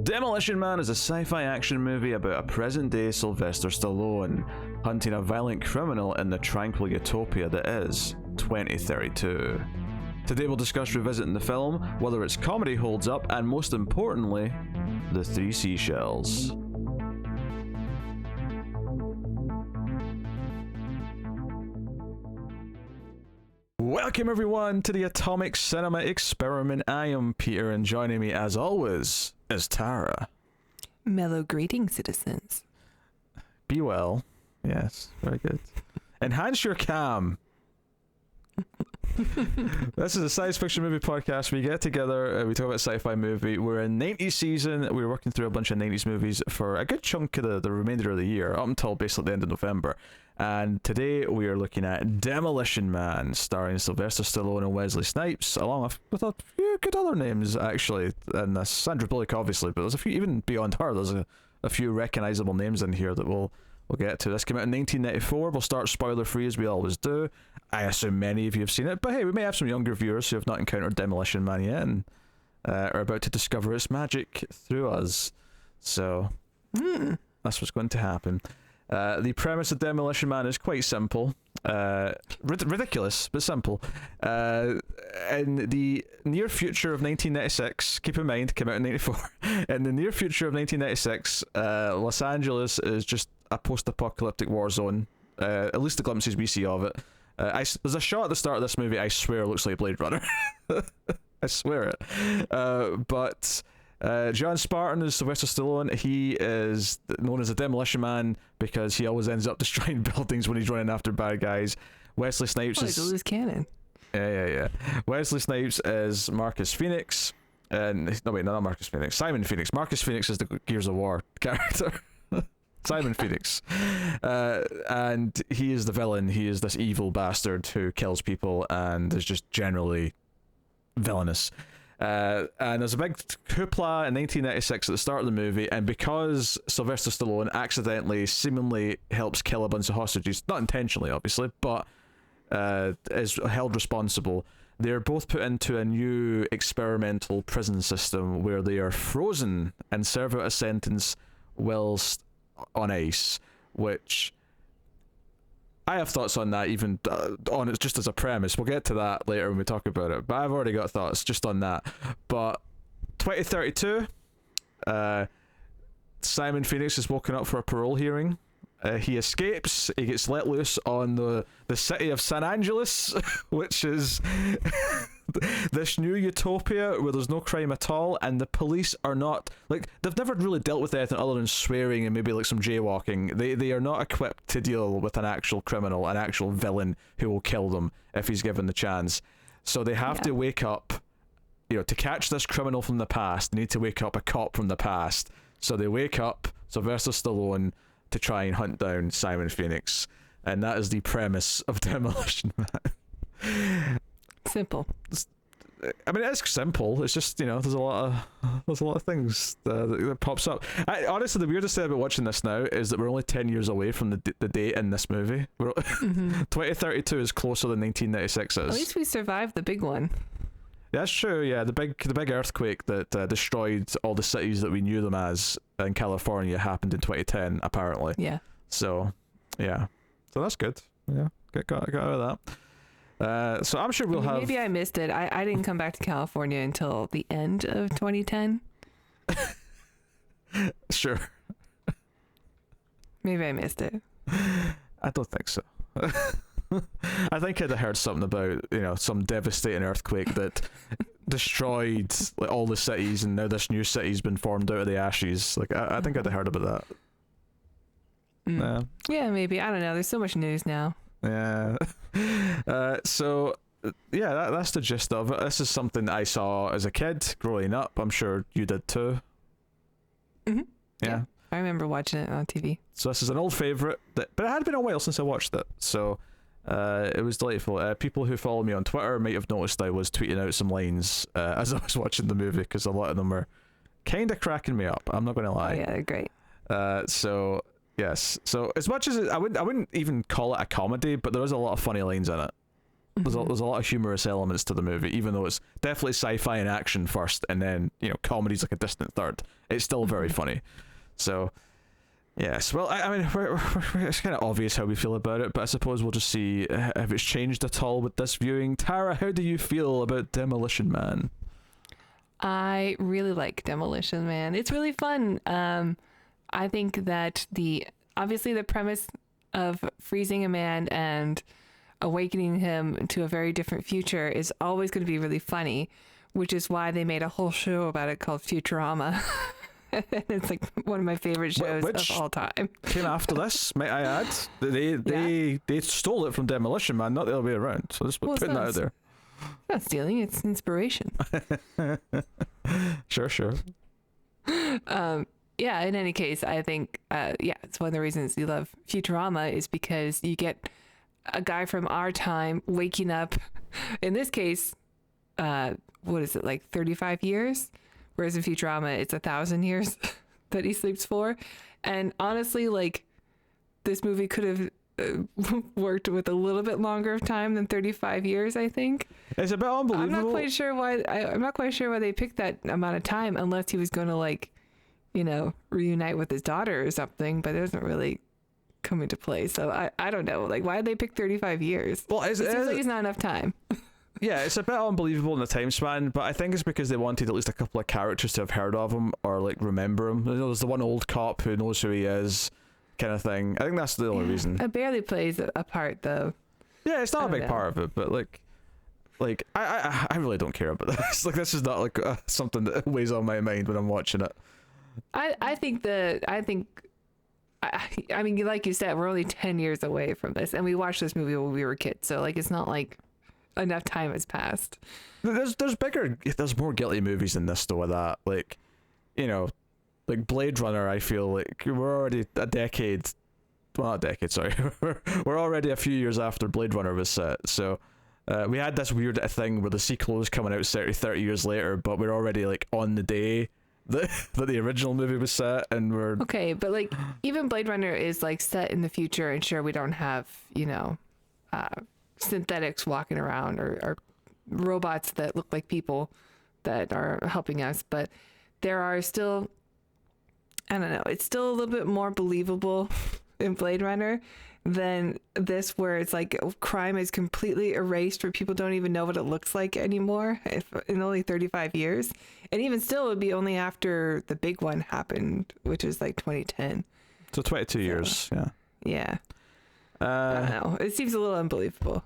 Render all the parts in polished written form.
Demolition Man is a sci-fi action movie about a present-day Sylvester Stallone hunting a violent criminal in the tranquil utopia that is 2032. Today we'll discuss revisiting the film, whether its comedy holds up, and most importantly, the three seashells. Welcome everyone to the Atomic Cinema Experiment. I am Peter, and joining me as always is Tara. Mellow greetings, citizens. Be well. Yes, very good. Enhance your cam. This is a science fiction movie podcast. We get together, we talk about sci-fi movie. We're in 90s season. We're working through a bunch of 90s movies for a good chunk of the remainder of the year, up until basically the end of November. And today we are looking at Demolition Man, starring Sylvester Stallone and Wesley Snipes, along with a few good other names, actually. And Sandra Bullock, obviously, but there's a few, even beyond her, there's a few recognizable names in here that we'll get to. This came out in 1994. We'll start spoiler-free, as we always do. I assume many of you have seen it, but hey, we may have some younger viewers who have not encountered Demolition Man yet and are about to discover its magic through us. So, that's what's going to happen. The premise of Demolition Man is quite simple. Ridiculous, but simple. In the near future of 1996, keep in mind, came out in 94. In the near future of 1996, Los Angeles is just a post-apocalyptic war zone. At least the glimpses we see of it. There's a shot at the start of this movie I swear looks like Blade Runner. I swear it. But John Spartan is Sylvester Stallone. He is known as the Demolition Man because he always ends up destroying buildings when he's running after bad guys. Wesley Snipes is... He's a loose cannon. Yeah. Wesley Snipes is Marcus Phoenix. No, wait, not Marcus Phoenix. Simon Phoenix. Marcus Phoenix is the Gears of War character. Simon Phoenix. And he is the villain. He is this evil bastard who kills people and is just generally villainous. And there's a big hoopla in 1996 at the start of the movie, and because Sylvester Stallone accidentally, seemingly helps kill a bunch of hostages, not intentionally obviously, but is held responsible, they're both put into a new experimental prison system where they are frozen and serve out a sentence whilst on ice, which I have thoughts on that, even on it just as a premise. We'll get to that later when we talk about it, but I've already got thoughts just on that. But 2032, Simon Phoenix is woken up for a parole hearing. He escapes. He gets let loose on the city of San Angeles, which is this new utopia where there's no crime at all, and the police are not, like, they've never really dealt with anything other than swearing and maybe like some jaywalking. They are not equipped to deal with an actual criminal, an actual villain who will kill them if he's given the chance. So they have to wake up, to catch this criminal from the past, they need to wake up a cop from the past. So they wake up Sylvester Stallone to try and hunt down Simon Phoenix, and that is the premise of Demolition Man. Simple. I mean, it's simple. It's just, there's a lot of things that pops up. Honestly, the weirdest thing about watching this now is that we're only 10 years away from the date in this movie. 2032 is closer than 1996 is. At least we survived the big one. That's true. Yeah, the big earthquake that destroyed all the cities that we knew them as in California happened in 2010, apparently. Yeah. So, yeah. So that's good. Yeah, got out of that. So I'm sure we'll have... Maybe I missed it. I didn't come back to California until the end of 2010. Sure. Maybe I missed it. I don't think so. I think I'd have heard something about, some devastating earthquake that destroyed all the cities, and now this new city's been formed out of the ashes. Like, I think I'd have heard about that. Yeah, maybe. I don't know. There's so much news now. Yeah. So that's the gist of it. This is something I saw as a kid growing up. I'm sure you did too. Yeah. I remember watching it on TV. So this is an old favorite, but it had been a while since I watched it, so it was delightful. People who follow me on Twitter might have noticed I was tweeting out some lines as I was watching the movie, because a lot of them were kind of cracking me up, I'm not going to lie. Oh yeah, they're great. So yes, so as much as I wouldn't even call it a comedy, but there is a lot of funny lines in it. There's a lot of humorous elements to the movie, even though it's definitely sci-fi and action first, and then comedy's like a distant third. It's still very funny. So yes, well, I mean, it's kind of obvious how we feel about it, but I suppose we'll just see if it's changed at all with this viewing. Tara, how do you feel about Demolition Man? I really like Demolition Man. It's really fun. I think that obviously the premise of freezing a man and awakening him to a very different future is always going to be really funny, which is why they made a whole show about it called Futurama. It's like one of my favorite shows of all time. Came after this, might I add. They stole it from Demolition Man, not the other way around. So just putting that out there. Not stealing, it's inspiration. Sure. Yeah, in any case, I think, it's one of the reasons you love Futurama is because you get a guy from our time waking up, in this case, what is it, like 35 years? Whereas in Futurama, it's 1,000 years that he sleeps for. And honestly, like, this movie could have worked with a little bit longer of time than 35 years, I think. It's a bit unbelievable. I'm not quite sure why they picked that amount of time, unless he was going to, like, reunite with his daughter or something, but it doesn't really come into play. So I don't know. Like, why did they pick 35 years? Well, it seems like it's not enough time. Yeah, it's a bit unbelievable in the time span, but I think it's because they wanted at least a couple of characters to have heard of him or like remember him. There's the one old cop who knows who he is, kind of thing. I think that's the only reason. It barely plays a part though. Yeah, it's not a big part of it, but like I really don't care about this. Like, this is not like something that weighs on my mind when I'm watching it. I mean, like you said, we're only 10 years away from this, and we watched this movie when we were kids, so like it's not like enough time has passed. There's more guilty movies than this though. With that, like, like Blade Runner, I feel like we're already we're already a few years after Blade Runner was set. So we had this weird thing where the sequel was coming out 30 years later, but we're already like on the day that the original movie was set, and we're okay. But like, even Blade Runner is like set in the future, and sure, we don't have synthetics walking around or robots that look like people that are helping us, but there are still, I don't know, it's still a little bit more believable in Blade Runner than this, where it's like crime is completely erased, where people don't even know what it looks like anymore in only 35 years. And even still, it would be only after the big one happened, which is like 2010. So 22 years, yeah. Yeah. I don't know. It seems a little unbelievable.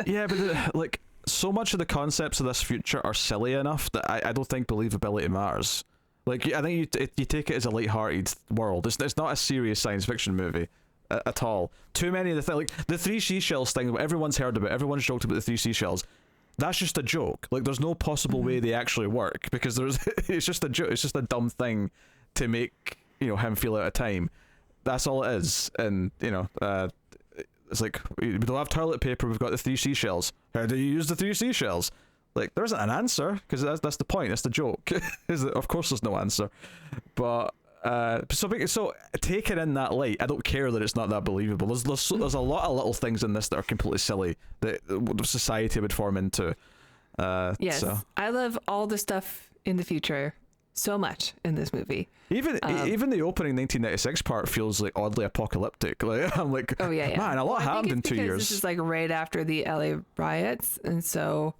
Yeah, but like, so much of the concepts of this future are silly enough that I don't think believability matters. Like, I think you take it as a lighthearted world. It's not a serious science fiction movie at all. Too many of the things, like the three seashells thing, everyone's heard about, everyone's joked about the three seashells. That's just a joke. Like, there's no possible way they actually work, because it's just a joke. It's just a dumb thing to make him feel out of time. That's all it is. And it's like, we don't have toilet paper, we've got the three seashells. How do you use the three seashells? Like, there isn't an answer, because that's the point. That's the joke. Is that, of course there's no answer. But so taken in that light, I don't care that it's not that believable. There's a lot of little things in this that are completely silly that society would form into. Yes, so. I love all the stuff in the future so much in this movie. Even the opening 1996 part feels like oddly apocalyptic. Like, I'm like, oh yeah. Man, a lot happened in 2 years. This is like right after the LA riots, and so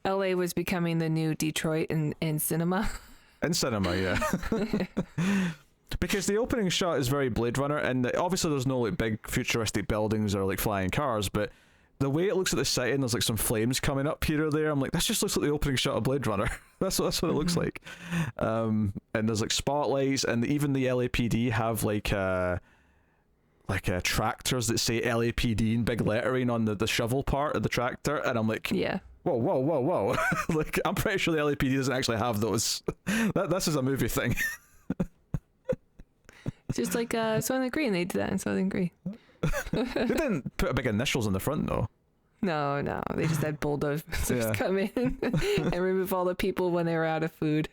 LA was becoming the new Detroit in cinema. In cinema, yeah. Because the opening shot is very Blade Runner, and obviously there's no like big futuristic buildings or like flying cars, but the way it looks at the setting, there's like some flames coming up here or there. I'm like, that just looks like the opening shot of Blade Runner. that's what it looks like. And there's like spotlights, and even the LAPD have like tractors that say LAPD in big lettering on the shovel part of the tractor, and I'm like, yeah. Whoa. Like, I'm pretty sure the LAPD doesn't actually have those. This is a movie thing. It's just like Soylent Green. They did that in Soylent Green. They didn't put big initials on the front, though. No. They just had bulldozers come in and remove all the people when they were out of food.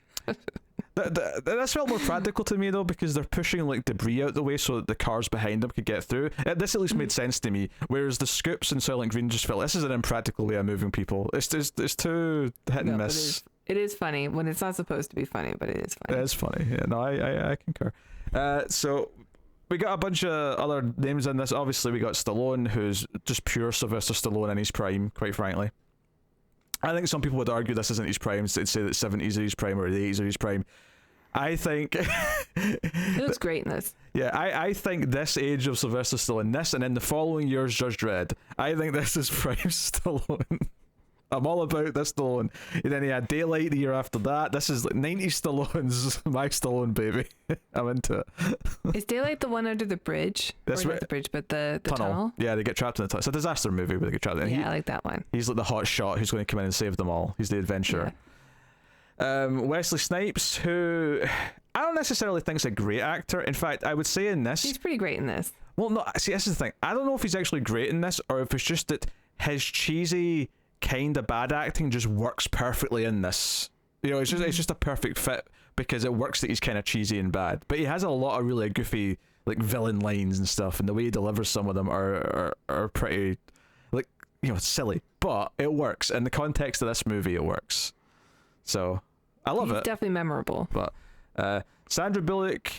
That's felt more practical to me though, because they're pushing like debris out the way so that the cars behind them could get through. This at least made sense to me. Whereas the scoops in Soylent Green just felt this is an impractical way of moving people. It's too hit and miss. It is funny when it's not supposed to be funny, but it is funny. It is funny. Yeah, no, I concur. So we got a bunch of other names in this. Obviously, we got Stallone, who's just pure Sylvester Stallone in his prime, quite frankly. I think some people would argue this isn't his prime. They'd say that 70s are his prime or the 80s are his prime. I think... He looks great in this. Yeah, I think this age of Sylvester Stallone, this and in the following years Judge Dredd, I think this is prime Stallone. I'm all about this Stallone. And then he had Daylight the year after that. This is like 90s Stallone's my Stallone, baby. I'm into it. Is Daylight the one under the bridge? That's not the bridge, but the tunnel? Yeah, they get trapped in the tunnel. It's a disaster movie where they get trapped in. Yeah, I like that one. He's like the hot shot who's going to come in and save them all. He's the adventurer. Yeah. Wesley Snipes, who I don't necessarily think is a great actor. In fact, I would say in this... He's pretty great in this. Well, no, see, this is the thing. I don't know if he's actually great in this or if it's just that his cheesy... kind of bad acting just works perfectly in this. You know, it's just a perfect fit because it works that he's kind of cheesy and bad. But he has a lot of really goofy like villain lines and stuff, and the way he delivers some of them are pretty like, you know, silly. But it works in the context of this movie. It works. So I love it. He's definitely memorable. But Sandra Bullock,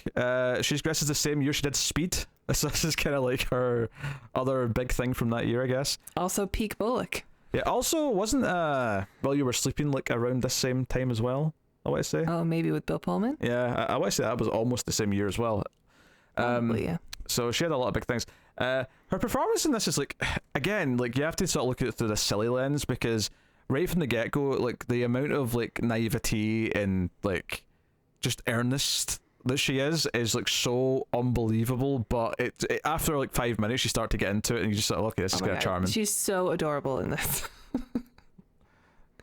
she's dressed as the same year she did Speed. So this is kind of like her other big thing from that year, I guess. Also, peak Bullock. Yeah, also, wasn't While You Were Sleeping like around this same time as well, I want to say? Oh, maybe with Bill Pullman? Yeah, I want to say that was almost the same year as well. Probably, yeah. So she had a lot of big things. Her performance in this is like, again, like you have to sort of look at it through the silly lens because right from the get-go, like the amount of like naivety and like just earnest that she is like so unbelievable, but it after like 5 minutes you start to get into it and you just sort of, okay, this is kind of charming. She's so adorable in this.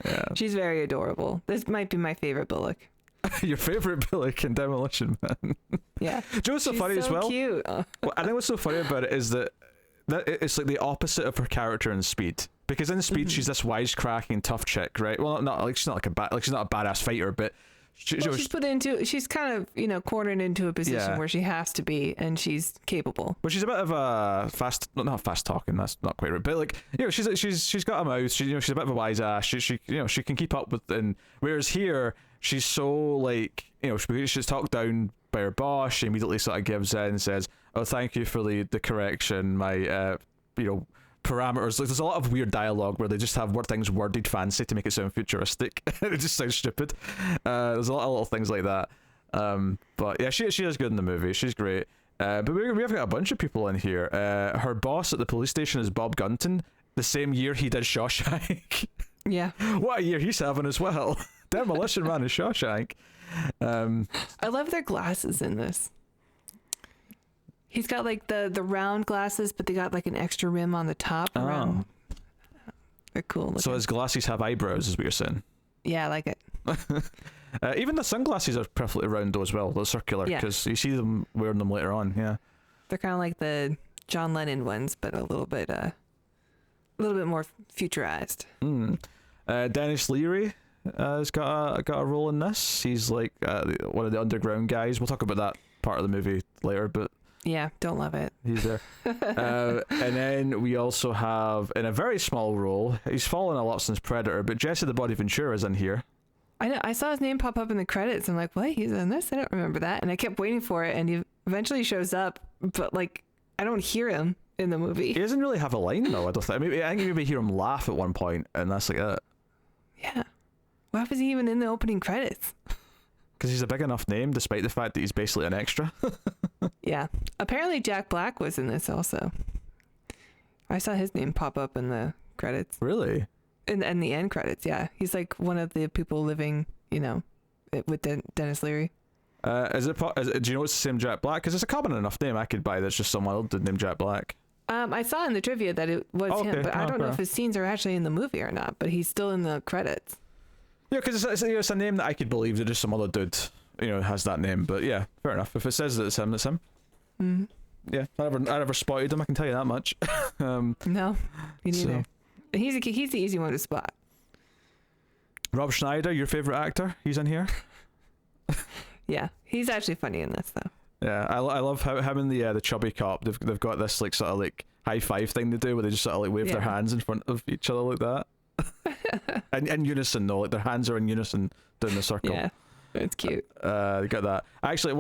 Yeah, she's very adorable. This might be my favorite Bullock. Your favorite Bullock in Demolition Man. Yeah. Do you know what's so funny so as well? Cute. Well, I think what's so funny about it is that it's like the opposite of her character in Speed, because in Speed she's this wisecracking tough chick, right? Well, not like she's not she's not a badass fighter, but she's kind of, you know, cornered into a position where she has to be, and she's capable. But she's a bit of a not fast talking. That's not quite right. But like, you know, she's got a mouth. She's a bit of a wise ass. She you know, she can keep up with. And whereas here, she's so like, you know, she's talked down by her boss. She immediately sort of gives in and says, "Oh, thank you for the correction. My you know." parameters. Like, there's a lot of weird dialogue where they just have things worded fancy to make it sound futuristic. It just sounds stupid. There's a lot of little things like that. But yeah, she is good in the movie. She's great. But we have got a bunch of people in here. Her boss at the police station is Bob Gunton, the same year he did Shawshank. Yeah. What a year he's having as well. Demolition Man and Shawshank. I love their glasses in this. He's got like the round glasses, but they got like an extra rim on the top. Around. They're cool looking. So his glasses have eyebrows, is what you're saying? Yeah, I like it. Even the sunglasses are perfectly round though as well. They're circular, because you see them wearing them later on. Yeah, they're kind of like the John Lennon ones, but a little bit more futurized. Dennis Leary has got a role in this. He's like one of the underground guys. We'll talk about that part of the movie later, but. Yeah, don't love it. He's there. And then we also have, in a very small role, he's fallen a lot since Predator, but Jesse the Body Ventura is in here. I know. I saw his name pop up in the credits. I'm like, what? He's in this? I don't remember that. And I kept waiting for it, and he eventually shows up, but like, I don't hear him in the movie. He doesn't really have a line though. I don't think. I think maybe hear him laugh at one point, and that's like it. Yeah. Why was he even in the opening credits? Because he's a big enough name, despite the fact that he's basically an extra. Yeah. Apparently Jack Black was in this also. I saw his name pop up in the credits. Really? In the end credits, yeah. He's like one of the people living, you know, with Dennis Leary. Do you know it's the same Jack Black? Because it's a common enough name I could buy that's just someone else named Jack Black. I saw in the trivia that it was him, but I don't know if his scenes are actually in the movie or not, but he's still in the credits. Yeah, because it's a name that I could believe that just some other dude, you know, has that name. But yeah, fair enough. If it says that it's him, it's him. Mm-hmm. Yeah, I never spotted him. I can tell you that much. No, me neither. So. He's the easy one to spot. Rob Schneider, your favorite actor, he's in here. Yeah, he's actually funny in this though. Yeah, I love how him and the chubby cop, they've got this like sort of like high five thing they do where they just sort of like wave their hands in front of each other like that. and in unison though, like their hands are in unison doing the circle. Yeah, it's cute. You got that. Actually,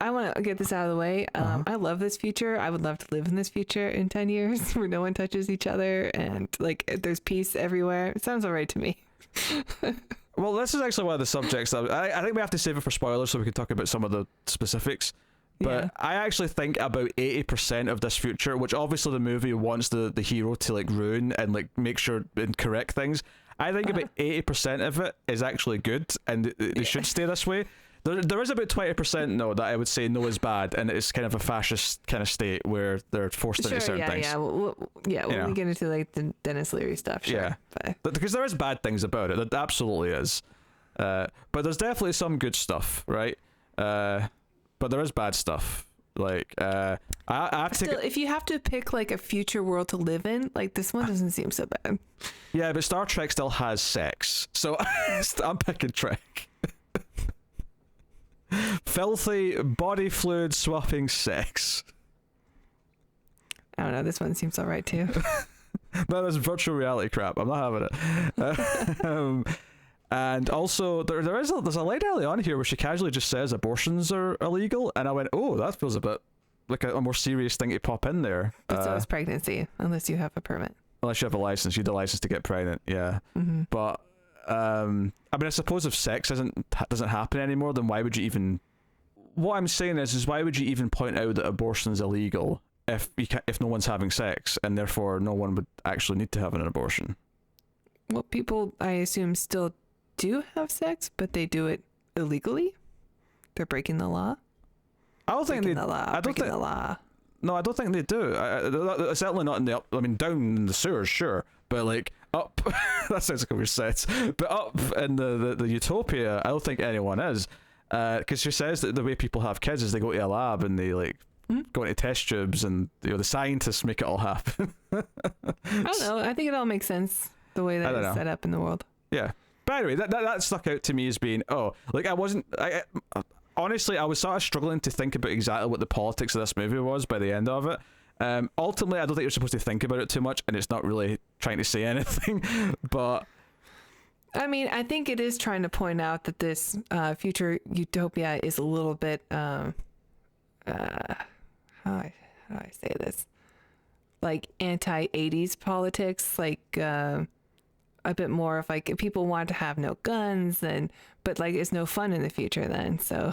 I want to get this out of the way. I love this future. I would love to live in this future in 10 years where no one touches each other and like there's peace everywhere. It sounds all right to me. Well, this is actually one of the subjects that I think we have to save it for spoilers so we can talk about some of the specifics. But I actually think about 80% of this future, which obviously the movie wants the hero to like ruin and like make sure and correct things. I think about 80% of it is actually good, and they should stay this way. There is about 20% no that I would say no is bad, and it's kind of a fascist kind of state where they're forced into certain things. When we get into like the Dennis Leary stuff, sure. Yeah, because there is bad things about it. There absolutely is, but there's definitely some good stuff, right? But there is bad stuff. Like I have to still, if you have to pick like a future world to live in, like this one doesn't seem so bad. Yeah, but Star Trek still has sex, so I'm picking Trek. Filthy body fluid swapping sex. I don't know. This one seems all right too. No, that's virtual reality crap. I'm not having it. And also, there's a line early on here where she casually just says abortions are illegal, and I went, oh, that feels a bit like a more serious thing to pop in there. But so is pregnancy, unless you have a permit. Unless you have a license, you need a license to get pregnant. Yeah, but I mean, I suppose if sex doesn't happen anymore, then why would you even? What I'm saying is why would you even point out that abortion is illegal if no one's having sex, and therefore no one would actually need to have an abortion? Well, people, I assume, still do have sex, but they do it illegally. They're breaking the law. I don't think they. The law. No, I don't think they do. Certainly not in the up. I mean, down in the sewers, sure, but like up. That sounds like a weird set. But up in the utopia, I don't think anyone is. Because she says that the way people have kids is they go to a lab and they like go into test tubes, and the scientists make it all happen. I don't know. I think it all makes sense the way that it's set up in the world. Yeah. But anyway, that stuck out to me as being, honestly, I was sort of struggling to think about exactly what the politics of this movie was by the end of it. Ultimately, I don't think you're supposed to think about it too much, and it's not really trying to say anything, but... I mean, I think it is trying to point out that this future utopia is a little bit, how do I say this? Like anti-80s politics, like... a bit more of like people want to have no guns, but like it's no fun in the future then. So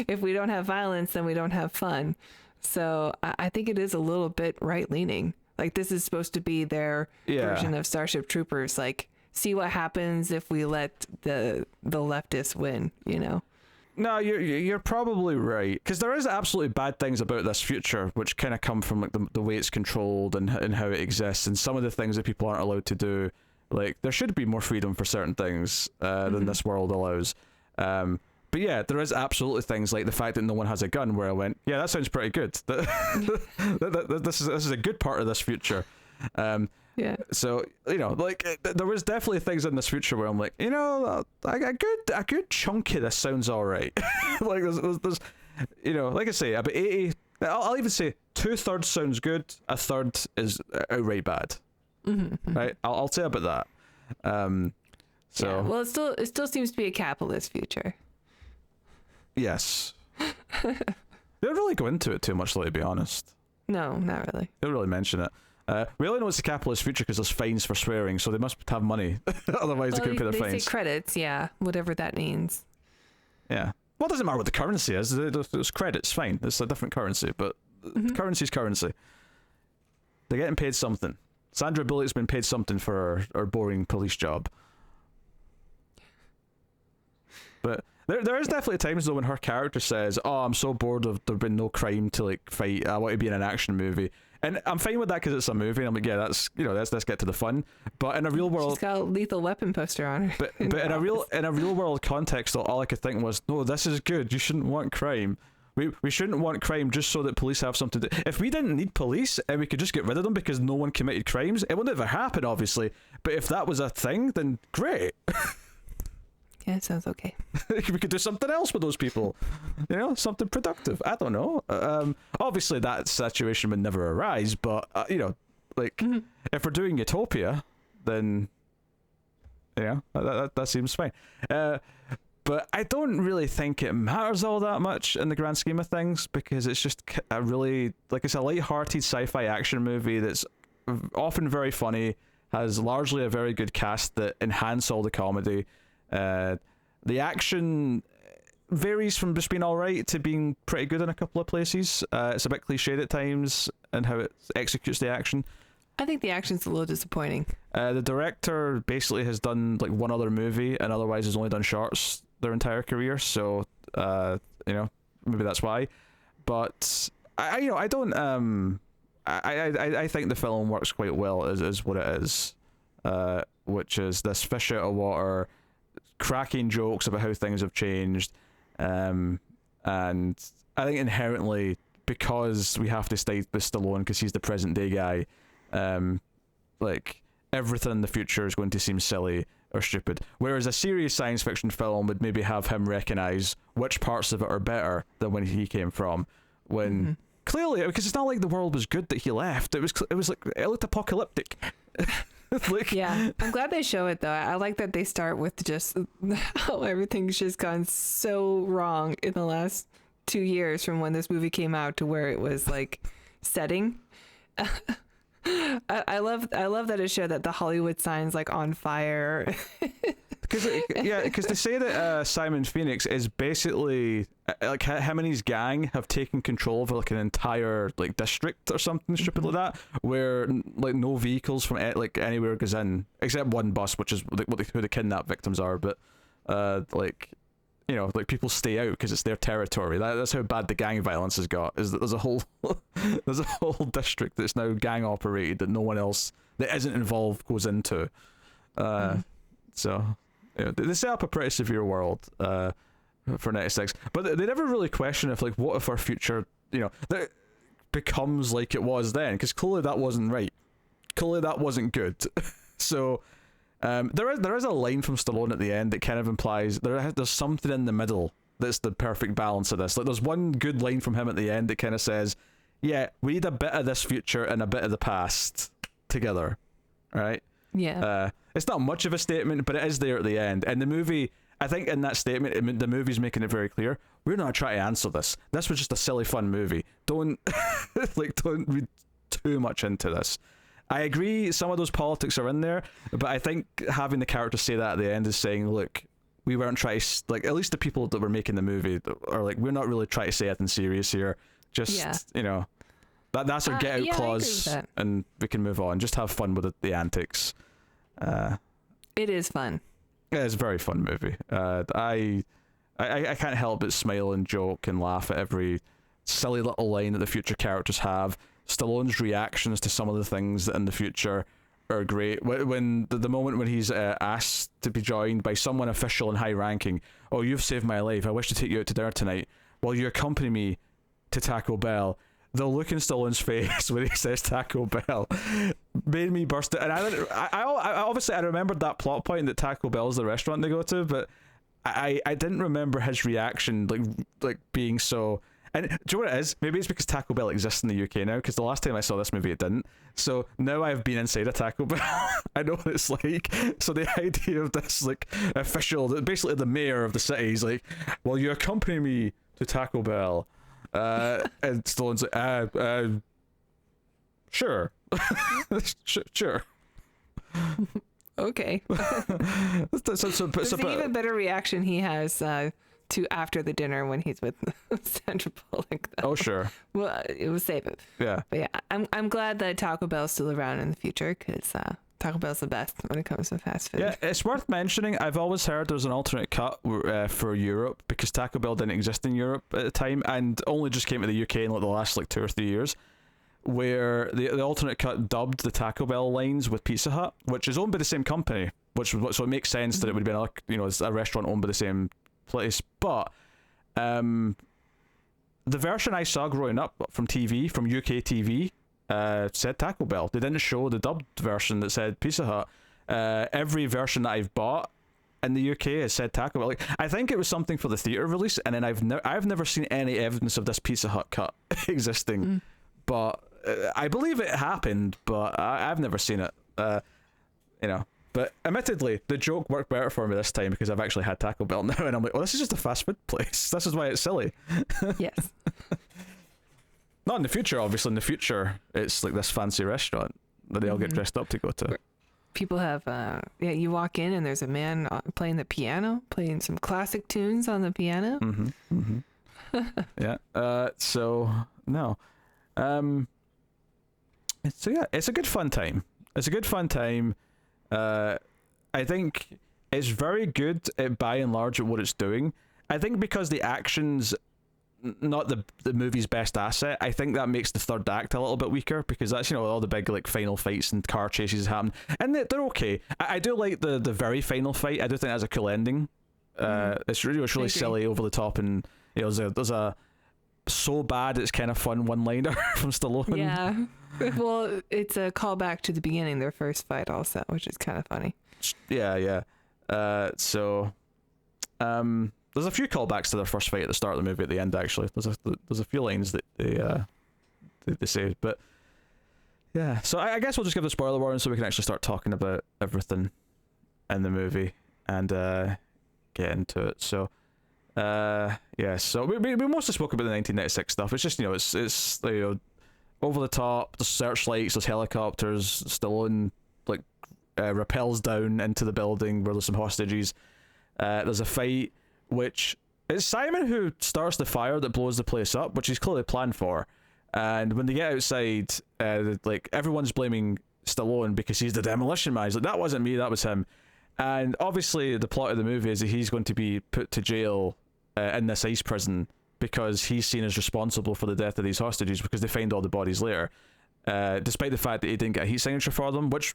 if we don't have violence, then we don't have fun. So I think it is a little bit right leaning. Like this is supposed to be their version of Starship Troopers. Like see what happens if we let the leftists win, you know? No, you're probably right, because there is absolutely bad things about this future which kind of come from like the way it's controlled and how it exists, and some of the things that people aren't allowed to do. Like, there should be more freedom for certain things than this world allows. But yeah, there is absolutely things like the fact that no one has a gun, where I went, yeah, that sounds pretty good. This is a good part of this future. Yeah. So, like, there was definitely things in this future where I'm like, a good chunk of this sounds all right. Like, there's like I say, about 80, I'll even say 2/3 sounds good, 1/3 is outright bad. Right, I'll say about that. So yeah, well, it still seems to be a capitalist future. Yes. They don't really go into it too much, though, to be honest. No, not really. They don't really mention it. We only know it's a capitalist future because there's fines for swearing, so they must have money. Otherwise, they couldn't pay their fines. They say credits, yeah, whatever that means. Yeah. Well, it doesn't matter what the currency is. It's credits, fine. It's a different currency, but currency's currency. They're getting paid something. Sandra Bullock's been paid something for her boring police job. But there is definitely times, though, when her character says, oh, I'm so bored of there being no crime to like fight. I want to be in an action movie. And I'm fine with that because it's a movie. And I'm like, yeah, that's, let's get to the fun. But in a real world... She's got a Lethal Weapon poster on her. But in a real world context, though, all I could think was, no, this is good. You shouldn't want crime. We shouldn't want crime just so that police have something to... If we didn't need police and we could just get rid of them because no one committed crimes, it would never happen, obviously. But if that was a thing, then great. Yeah, it sounds okay. We could do something else with those people, something productive. I don't know. Obviously that situation would never arise, but if we're doing Utopia, then that seems fine. But I don't really think it matters all that much in the grand scheme of things, because it's just a really, it's a light-hearted sci-fi action movie that's often very funny, has largely a very good cast that enhance all the comedy. The action varies from just being alright to being pretty good in a couple of places. It's a bit cliched at times in how it executes the action. I think the action's a little disappointing. The director basically has done one other movie, and otherwise has only done shorts their entire career, so maybe that's why. But I don't I think the film works quite well as what it is, which is this fish out of water, cracking jokes about how things have changed, and I think inherently, because we have to stay with Stallone because he's the present day guy, everything in the future is going to seem silly or stupid, whereas a serious science fiction film would maybe have him recognize which parts of it are better than when he came from, when clearly, because it's not like the world was good that he left, it looked apocalyptic. Yeah, I'm glad they show it though. I like that they start with just how everything's just gone so wrong in the last 2 years from when this movie came out to where it was setting. I love that it showed that the Hollywood sign's on fire. Because they say that Simon Phoenix is basically him and his gang have taken control of an entire district or something stupid like that, where no vehicles from anywhere goes in except one bus, which is who the kidnap victims are. But people stay out because it's their territory. That's how bad the gang violence has got. Is that there's a whole district that's now gang operated that no one else that isn't involved goes into. So. They set up a pretty severe world for 96, but they never really question what if our future that becomes like it was then, because clearly that wasn't right, clearly that wasn't good. So there is a line from Stallone at the end that kind of implies there's something in the middle that's the perfect balance of this. There's one good line from him at the end that kind of says, yeah, we need a bit of this future and a bit of the past together, right? Yeah. It's not much of a statement, but it is there at the end. And the movie, I think in that statement, the movie's making it very clear, we're not trying to answer this. This was just a silly, fun movie. Don't read too much into this. I agree some of those politics are in there, but I think having the character say that at the end is saying, look, we weren't trying to, at least the people that were making the movie are we're not really trying to say anything serious here. Just, that's our get out clause, and we can move on. Just have fun with the antics. It is fun. Yeah, it's a very fun movie. I can't help but smile and joke and laugh at every silly little line that the future characters have. Stallone's reactions to some of the things that in the future are great. When the moment when he's asked to be joined by someone official and high ranking, oh, you've saved my life, I wish to take you out to dinner tonight, will you accompany me to Taco Bell? The look in Stallone's face when he says Taco Bell made me burst it. And I obviously I remembered that plot point that Taco Bell's the restaurant they go to, but I didn't remember his reaction like being so. And do you know what it is? Maybe it's because Taco Bell exists in the UK now, because the last time I saw this movie it didn't. So now I've been inside a Taco Bell. I know what it's like. So the idea of this official, basically the mayor of the city, is like, will you accompany me to Taco Bell? And Stallone's like, sure. Sure. Okay. There's an even better reaction he has to after the dinner when he's with Sandra Bullock. Though. Oh, sure. Well, it was save it. Yeah. But yeah, I'm glad that Taco Bell's still around in the future, because Taco Bell's the best when it comes to fast food. Yeah, it's worth mentioning. I've always heard there's an alternate cut for Europe, because Taco Bell didn't exist in Europe at the time and only just came to the UK in the last 2 or 3 years, where the alternate cut dubbed the Taco Bell lines with Pizza Hut, which is owned by the same company, so it makes sense that it would be it's a restaurant owned by the same place. But the version I saw growing up from TV, from UK TV, said Taco Bell. They didn't show the dubbed version that said Pizza Hut. Every version that I've bought in the UK has said Taco Bell. Like, I think it was something for the theater release, and then I've never seen any evidence of this Pizza Hut cut existing. But I believe it happened, but I've never seen it. You know. But admittedly, the joke worked better for me this time because I've actually had Taco Bell now, and I'm like, well, this is just a fast food place. This is why it's silly. Yes. Not in the future, obviously. In the future, it's like this fancy restaurant that they all get dressed up to go to. People have, you walk in and there's a man playing the piano, playing some classic tunes on the piano. Yeah. So, no. So, yeah, it's a good fun time. It's a good fun time. I think it's very good at, by and large, at what it's doing. I think because the action's not the movie's best asset, I think that makes the third act a little bit weaker, because that's, you know, all the big like final fights and car chases happen, and they're okay. I do like the very final fight. I do think that's a cool ending. It's really silly, over the top, and you know, there's a so bad it's kind of fun one-liner from Stallone. Yeah. Well, it's a callback to the beginning, their first fight also, which is kind of funny. Yeah. So there's a few callbacks to their first fight at the start of the movie at the end, actually. There's a few lines that they say, but yeah. So I guess we'll just give the spoiler warning so we can actually start talking about everything in the movie and get into it. So yeah, so we mostly spoke about the 1996 stuff. It's just, you know, it's you know, over the top, the searchlights, there's helicopters, Stallone like rappels down into the building where there's some hostages. There's a fight, which it's Simon who starts the fire that blows the place up, which he's clearly planned for. And when they get outside, like everyone's blaming Stallone because he's the Demolition Man. He's like, that wasn't me, that was him. And obviously the plot of the movie is that he's going to be put to jail in this ice prison because he's seen as responsible for the death of these hostages because they find all the bodies later, despite the fact that he didn't get a heat signature for them, which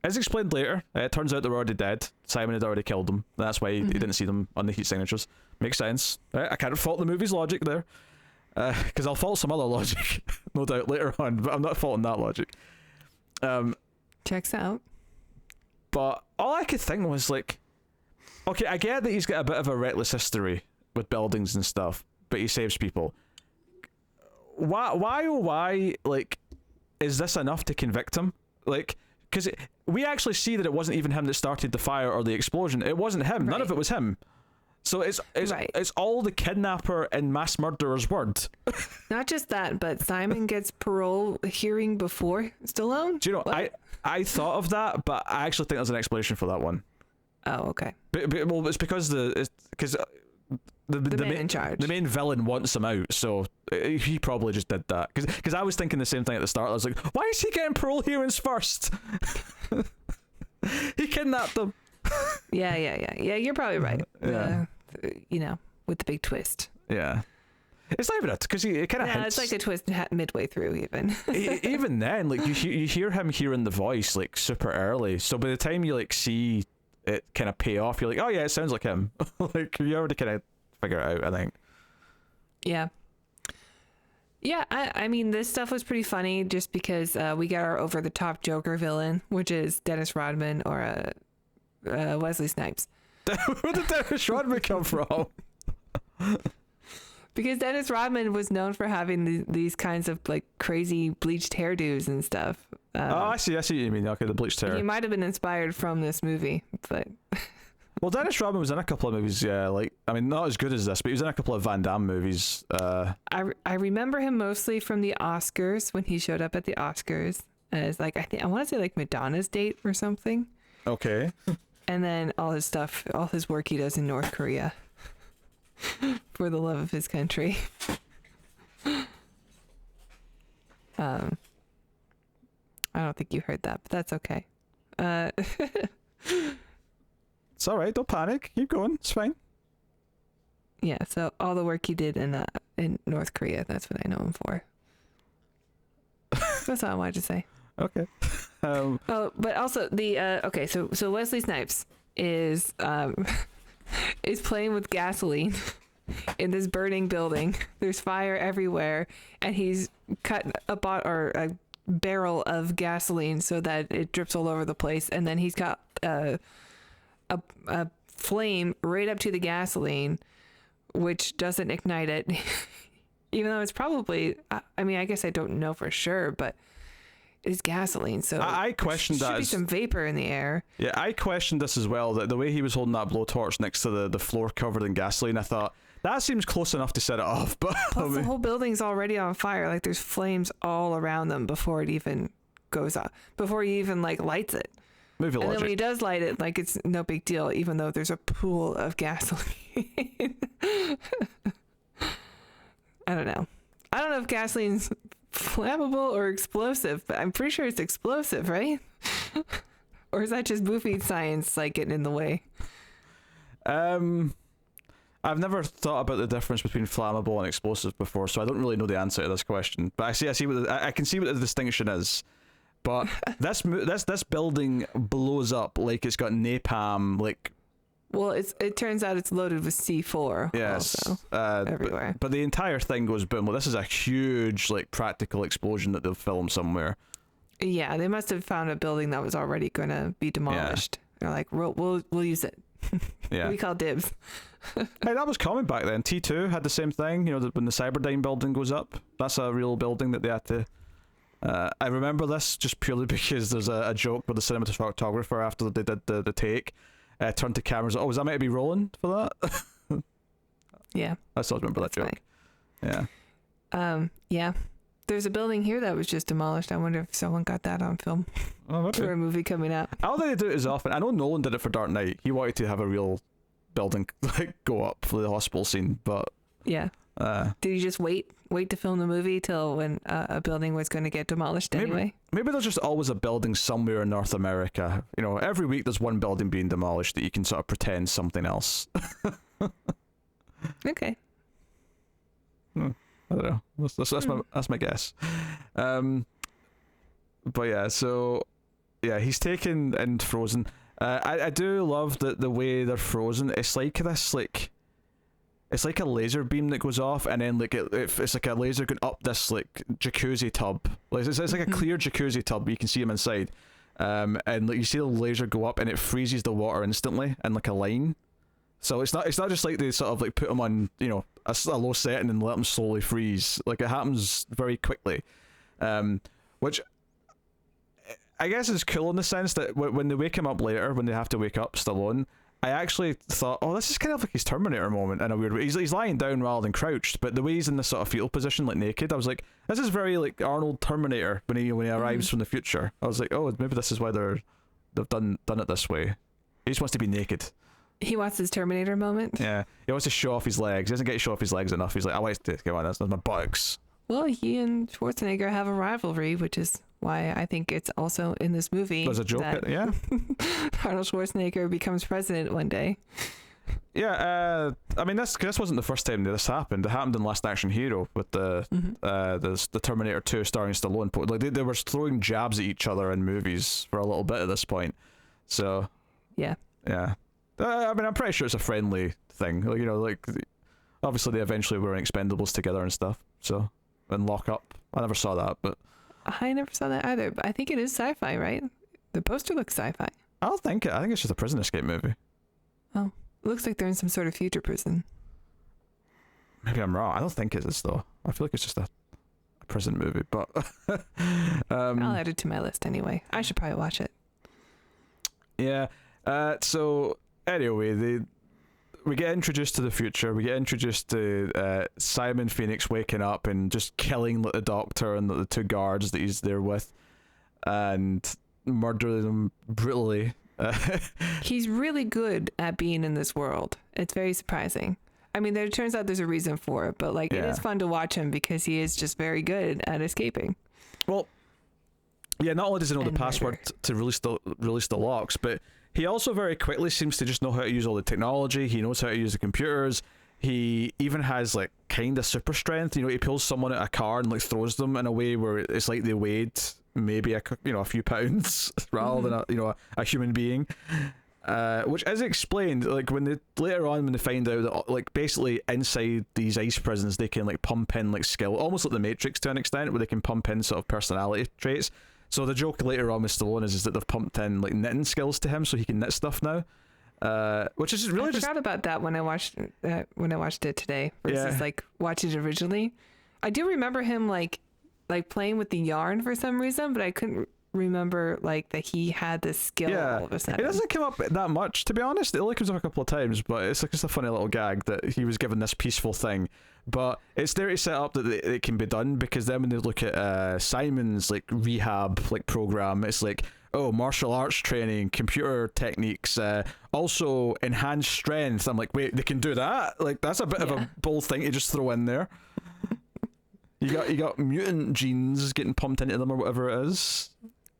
is explained later. It turns out they were already dead. Simon had already killed them. That's why he didn't see them on the heat signatures. Makes sense. I can't fault the movie's logic there, because I'll fault some other logic, no doubt, later on, but I'm not faulting that logic. Checks out. But all I could think was like, okay, I get that he's got a bit of a reckless history with buildings and stuff, but he saves people. Why, like, is this enough to convict him? Like, because we actually see that it wasn't even him that started the fire or the explosion. It wasn't him. Right. None of it was him. So it's all the kidnapper and mass murderer's word. Not just that, but Simon gets parole hearing before Stallone. Do you know, what? I thought of that, but I actually think there's an explanation for that one. Oh, okay. But well, it's because the man in charge, the main villain wants him out, so he probably just did that. Because I was thinking the same thing at the start. I was like, why is he getting parole hearings first? He kidnapped them. Yeah. You're probably right. Yeah. You know, with the big twist. Yeah. It's not even a, because it kind of hints. It's like a twist midway through, even. Even then, like you hear him hearing the voice like super early. So by the time you like see it kind of pay off, you're like, oh yeah, it sounds like him. Like you already kind of figure it out, I think. Yeah. Yeah, I mean, this stuff was pretty funny just because we got our over the top Joker villain, which is Dennis Rodman or Wesley Snipes. Where did Dennis Rodman come from? Because Dennis Rodman was known for having these kinds of like crazy bleached hairdos and stuff. I see what you mean. Okay, the bleached hair. He might have been inspired from this movie, but. Well, Dennis Rodman was in a couple of movies, yeah. Like, I mean, not as good as this, but he was in a couple of Van Damme movies. I remember him mostly from the Oscars, when he showed up at the Oscars as like, I want to say like Madonna's date or something. Okay. And then all his work he does in North Korea for the love of his country. I don't think you heard that, but that's okay. It's all right. Don't panic. Keep going. It's fine. Yeah. So all the work he did in North Korea, that's what I know him for. That's all I wanted to say. Okay. Oh, but also the okay. So Wesley Snipes is playing with gasoline in this burning building. There's fire everywhere, and he's cut a barrel of gasoline so that it drips all over the place, and then he's got a flame right up to the gasoline, which doesn't ignite it, even though it's probably, I mean, I guess I don't know for sure, but it's gasoline, so I questioned that. Should be some vapor in the air. Yeah, I questioned this as well, that the way he was holding that blowtorch next to the floor covered in gasoline, I thought, that seems close enough to set it off, but... Plus, the whole building's already on fire. Like, there's flames all around them before it even goes up, before he even, like, lights it. Movie logic. And then when he does light it, like, it's no big deal, even though there's a pool of gasoline. I don't know. I don't know if gasoline's flammable or explosive, but I'm pretty sure it's explosive, right? Or is that just movie science, like, getting in the way? I've never thought about the difference between flammable and explosive before, so I don't really know the answer to this question. But I see what I can see what the distinction is. But this building blows up like it's got napalm, like. Well, it turns out it's loaded with C4. Yes, also, everywhere. But the entire thing goes boom. Well, this is a huge, like, practical explosion that they've filmed somewhere. Yeah, they must have found a building that was already going to be demolished. Yeah. They're like, we'll use it. Yeah, we call dibs. Hey, that was common back then. T2 had the same thing. You know, when the Cyberdyne building goes up, that's a real building that they had to. I remember this just purely because there's a joke with the cinematographer after they did the take. Turned to cameras. Oh, was that meant to be rolling for that? Yeah, I still remember that joke. Funny. Yeah. Yeah. There's a building here that was just demolished. I wonder if someone got that on film for a movie coming out. I don't think they do it as often. I know Nolan did it for Dark Knight. He wanted to have a real building like go up for the hospital scene, but yeah. Did he just wait to film the movie till when a building was going to get demolished anyway? Maybe there's just always a building somewhere in North America. You know, every week there's one building being demolished that you can sort of pretend something else. Okay. I don't know. That's my guess. But yeah, so yeah, he's taken and frozen. I do love the way they're frozen. It's like this, like. It's like a laser beam that goes off, and then like it's like a laser going up this like jacuzzi tub. Like it's like a clear jacuzzi tub, but you can see him inside. And like you see the laser go up, and it freezes the water instantly in like a line. So it's not just like they sort of like put him on, you know, a low setting and let him slowly freeze. Like it happens very quickly, which I guess is cool in the sense that when they wake him up later, when they have to wake up Stallone. I actually thought, oh, this is kind of like his Terminator moment in a weird way. He's lying down rather than crouched, but the way he's in this sort of fetal position, like naked, I was like, this is very like Arnold Terminator when he arrives from the future. I was like, oh, maybe this is why they've done it this way. He just wants to be naked. He wants his Terminator moment. Yeah, he wants to show off his legs. He doesn't get to show off his legs enough. He's like, I want to go on. That's my buttocks. Well, he and Schwarzenegger have a rivalry, which is why I think it's also in this movie. There's a joke, yeah. Arnold Schwarzenegger becomes president one day. Yeah, I mean this wasn't the first time this happened. It happened in Last Action Hero with the Terminator 2 starring Stallone. Like they were throwing jabs at each other in movies for a little bit at this point. So yeah. I mean, I'm pretty sure it's a friendly thing. Like, you know, like obviously they eventually were in Expendables together and stuff. So and Lock Up. I never saw that, but I never saw that either. But I think it is sci-fi, right? The poster looks sci-fi. I think it's just a prison escape movie. Oh, it looks like they're in some sort of future prison. Maybe I'm wrong. I don't think it is though. I feel like it's just a prison movie. But I'll add it to my list anyway. I should probably watch it. Yeah. So anyway, we get introduced to the future. We get introduced to Simon Phoenix waking up and just killing the doctor and the two guards that he's there with, and murdering them brutally. He's really good at being in this world. It's very surprising. I mean, it turns out there's a reason for it, but like it is fun to watch him because he is just very good at escaping. Well, yeah. Not only does he know the password to release the locks, but he also very quickly seems to just know how to use all the technology. He knows how to use the computers. He even has like kind of super strength. You know, he pulls someone out of a car and like throws them in a way where it's like they weighed maybe a few pounds rather than a human being. Which is explained like later on when they find out that like basically inside these ice prisons they can like pump in like skill, almost like the Matrix to an extent, where they can pump in sort of personality traits. So the joke later on with Stallone is that they've pumped in like knitting skills to him so he can knit stuff now. Which is really I forgot about that when I watched it today versus like watching it originally. I do remember him like playing with the yarn for some reason, but I couldn't remember like that he had this skill all of a sudden. It doesn't come up that much, to be honest. It only comes up a couple of times, but it's like just a funny little gag that he was given this peaceful thing. But it's there to set up that it can be done, because then when they look at Simon's like rehab like program, it's like, oh, martial arts training, computer techniques, also enhanced strength. I'm like, wait, they can do that? Like, that's a bit of a bold thing to just throw in there. You got mutant genes getting pumped into them or whatever it is.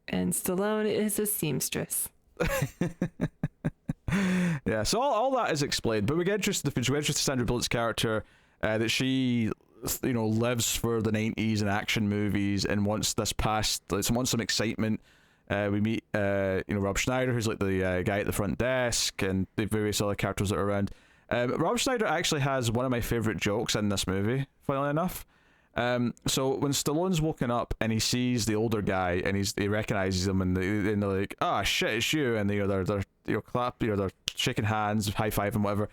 And Stallone is a seamstress. Yeah, so all that is explained, but we get interested in Sandra Bullock's character, that she, you know, lives for the 90s and action movies and wants this past, wants some excitement. We meet, you know, Rob Schneider, who's like the guy at the front desk, and the various other characters that are around. Rob Schneider actually has one of my favorite jokes in this movie, funnily enough. So when Stallone's woken up and he sees the older guy and he recognizes him, and they're like, "Ah, shit, it's you," and they're they're shaking hands, high fiving, whatever,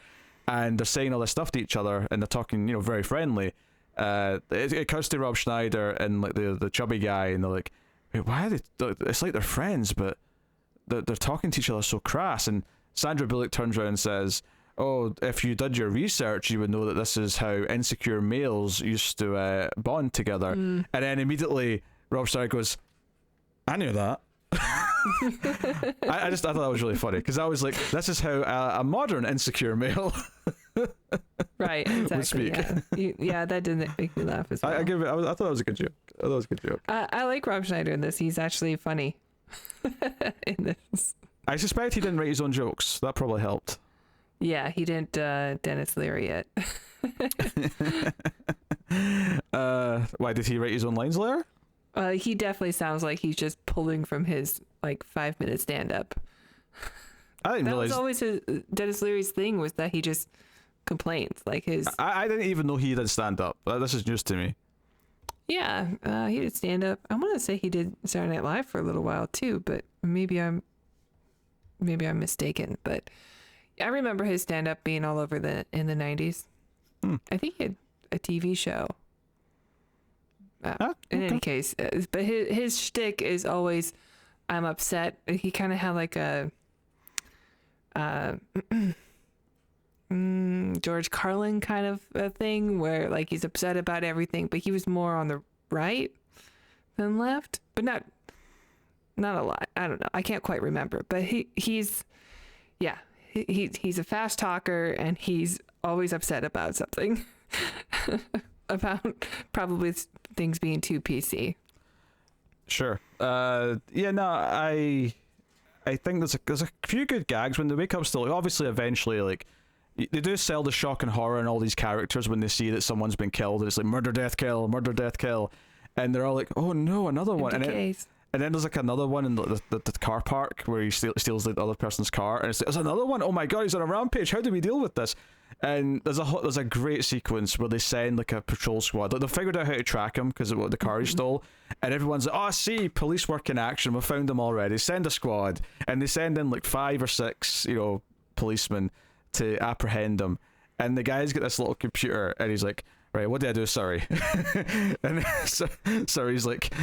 and they're saying all this stuff to each other, and they're talking, you know, very friendly. It cuts to Rob Schneider and like the chubby guy, and they're like, "Wait, why are they? It's like they're friends, but they're talking to each other so crass." And Sandra Bullock turns around and says, "Oh, if you did your research, you would know that this is how insecure males used to bond together." And then immediately Rob Schneider goes, "I knew that." I thought that was really funny, because I was like, this is how a modern insecure male right, exactly, would speak. Yeah, that didn't make me laugh as well. I thought that was a good joke. I like Rob Schneider in this. He's actually funny in this. I suspect he didn't write his own jokes. That probably helped. Yeah, he didn't Dennis Leary it. Why did he write his own lines later? He definitely sounds like he's just pulling from his like 5-minute stand-up. I didn't realize was always Dennis Leary's thing, was that he just complains like his. I didn't even know he did stand up. This is news to me. Yeah, he did stand up. I want to say he did Saturday Night Live for a little while too, but maybe I'm mistaken. But I remember his stand up being all over in the 90s. I think he had a TV show. In any case, but his shtick is always, "I'm upset." He kind of had like a George Carlin kind of a thing, where like he's upset about everything, but he was more on the right than left, but not a lot. I don't know. I can't quite remember, but he's a fast talker, and he's always upset about something. About probably things being too PC. Sure. Yeah, no, I think there's a few good gags when they wake up still. Obviously, eventually, like, they do sell the shock and horror in all these characters when they see that someone's been killed, and it's like murder, death, kill, and they're all like, "Oh no, another one!" And then there's like another one in the car park where he steals the other person's car, and it's like, "There's another one! Oh my god, he's on a rampage! How do we deal with this?" And there's a great sequence where they send like a patrol squad. Like, they figured out how to track him because of what the car he stole, and everyone's like, "Oh, see, police work in action. We found them already. Send a squad," and they send in like 5 or 6, you know, policemen to apprehend him. And the guy's got this little computer, and he's like, "Right, what did I do? Sorry." And so he's like,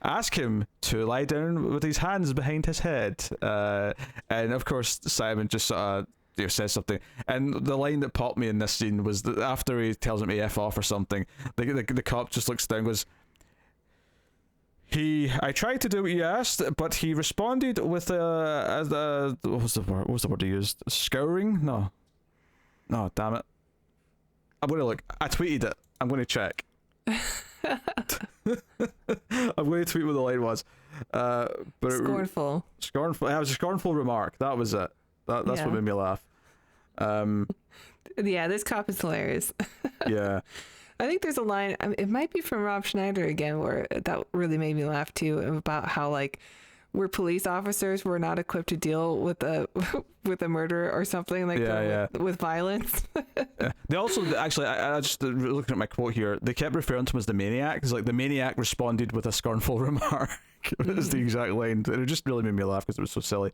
"Ask him to lie down with his hands behind his head." And of course, Simon just sort of, you know, says something. And the line that popped me in this scene was that after he tells him to F off or something, the cop just looks down and goes, I tried to do what you asked, but he responded with what was the word he used? Scouring? No, damn it. I'm going to look. I tweeted it. I'm going to check. I'm going to tweet what the line was. But Scornful. It was a scornful remark. That was it. That's what made me laugh. Yeah, this cop is hilarious. Yeah. I think there's a line, it might be from Rob Schneider again, where that really made me laugh too, about how like we're police officers, we're not equipped to deal with a murder or something like with violence. Yeah. They also actually, I just looking at my quote here, they kept referring to him as the maniac. It's like the maniac responded with a scornful remark. It was the exact line. It just really made me laugh because it was so silly.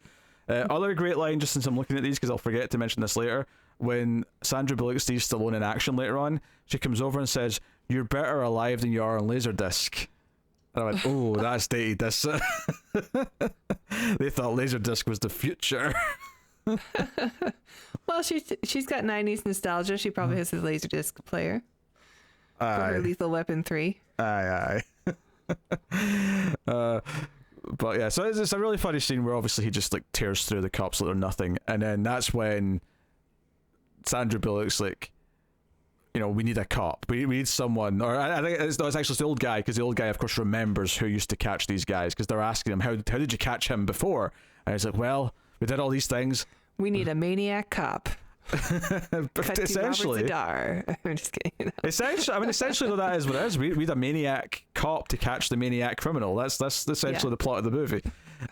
Other great line, just since I'm looking at these, because I'll forget to mention this later, when Sandra Bullock sees Stallone in action later on, she comes over and says, "You're better alive than you are on Laserdisc." And I went, "Oh, that's dated. This." They thought Laserdisc was the future. Well, she's got 90s nostalgia. She probably has a Laserdisc player. For her Lethal Weapon 3. Aye. But yeah, so it's a really funny scene where obviously he just like tears through the cops like they're nothing, and then that's when Sandra Bullock's like, you know, we need a cop. We need someone, or I think it's actually the old guy, because the old guy, of course, remembers who used to catch these guys, because they're asking him, how did you catch him before? And he's like, well, we did all these things. We need a maniac cop. But essentially, I'm just kidding. You know? Essentially, that is what it is. We need a maniac cop to catch the maniac criminal. That's essentially the plot of the movie.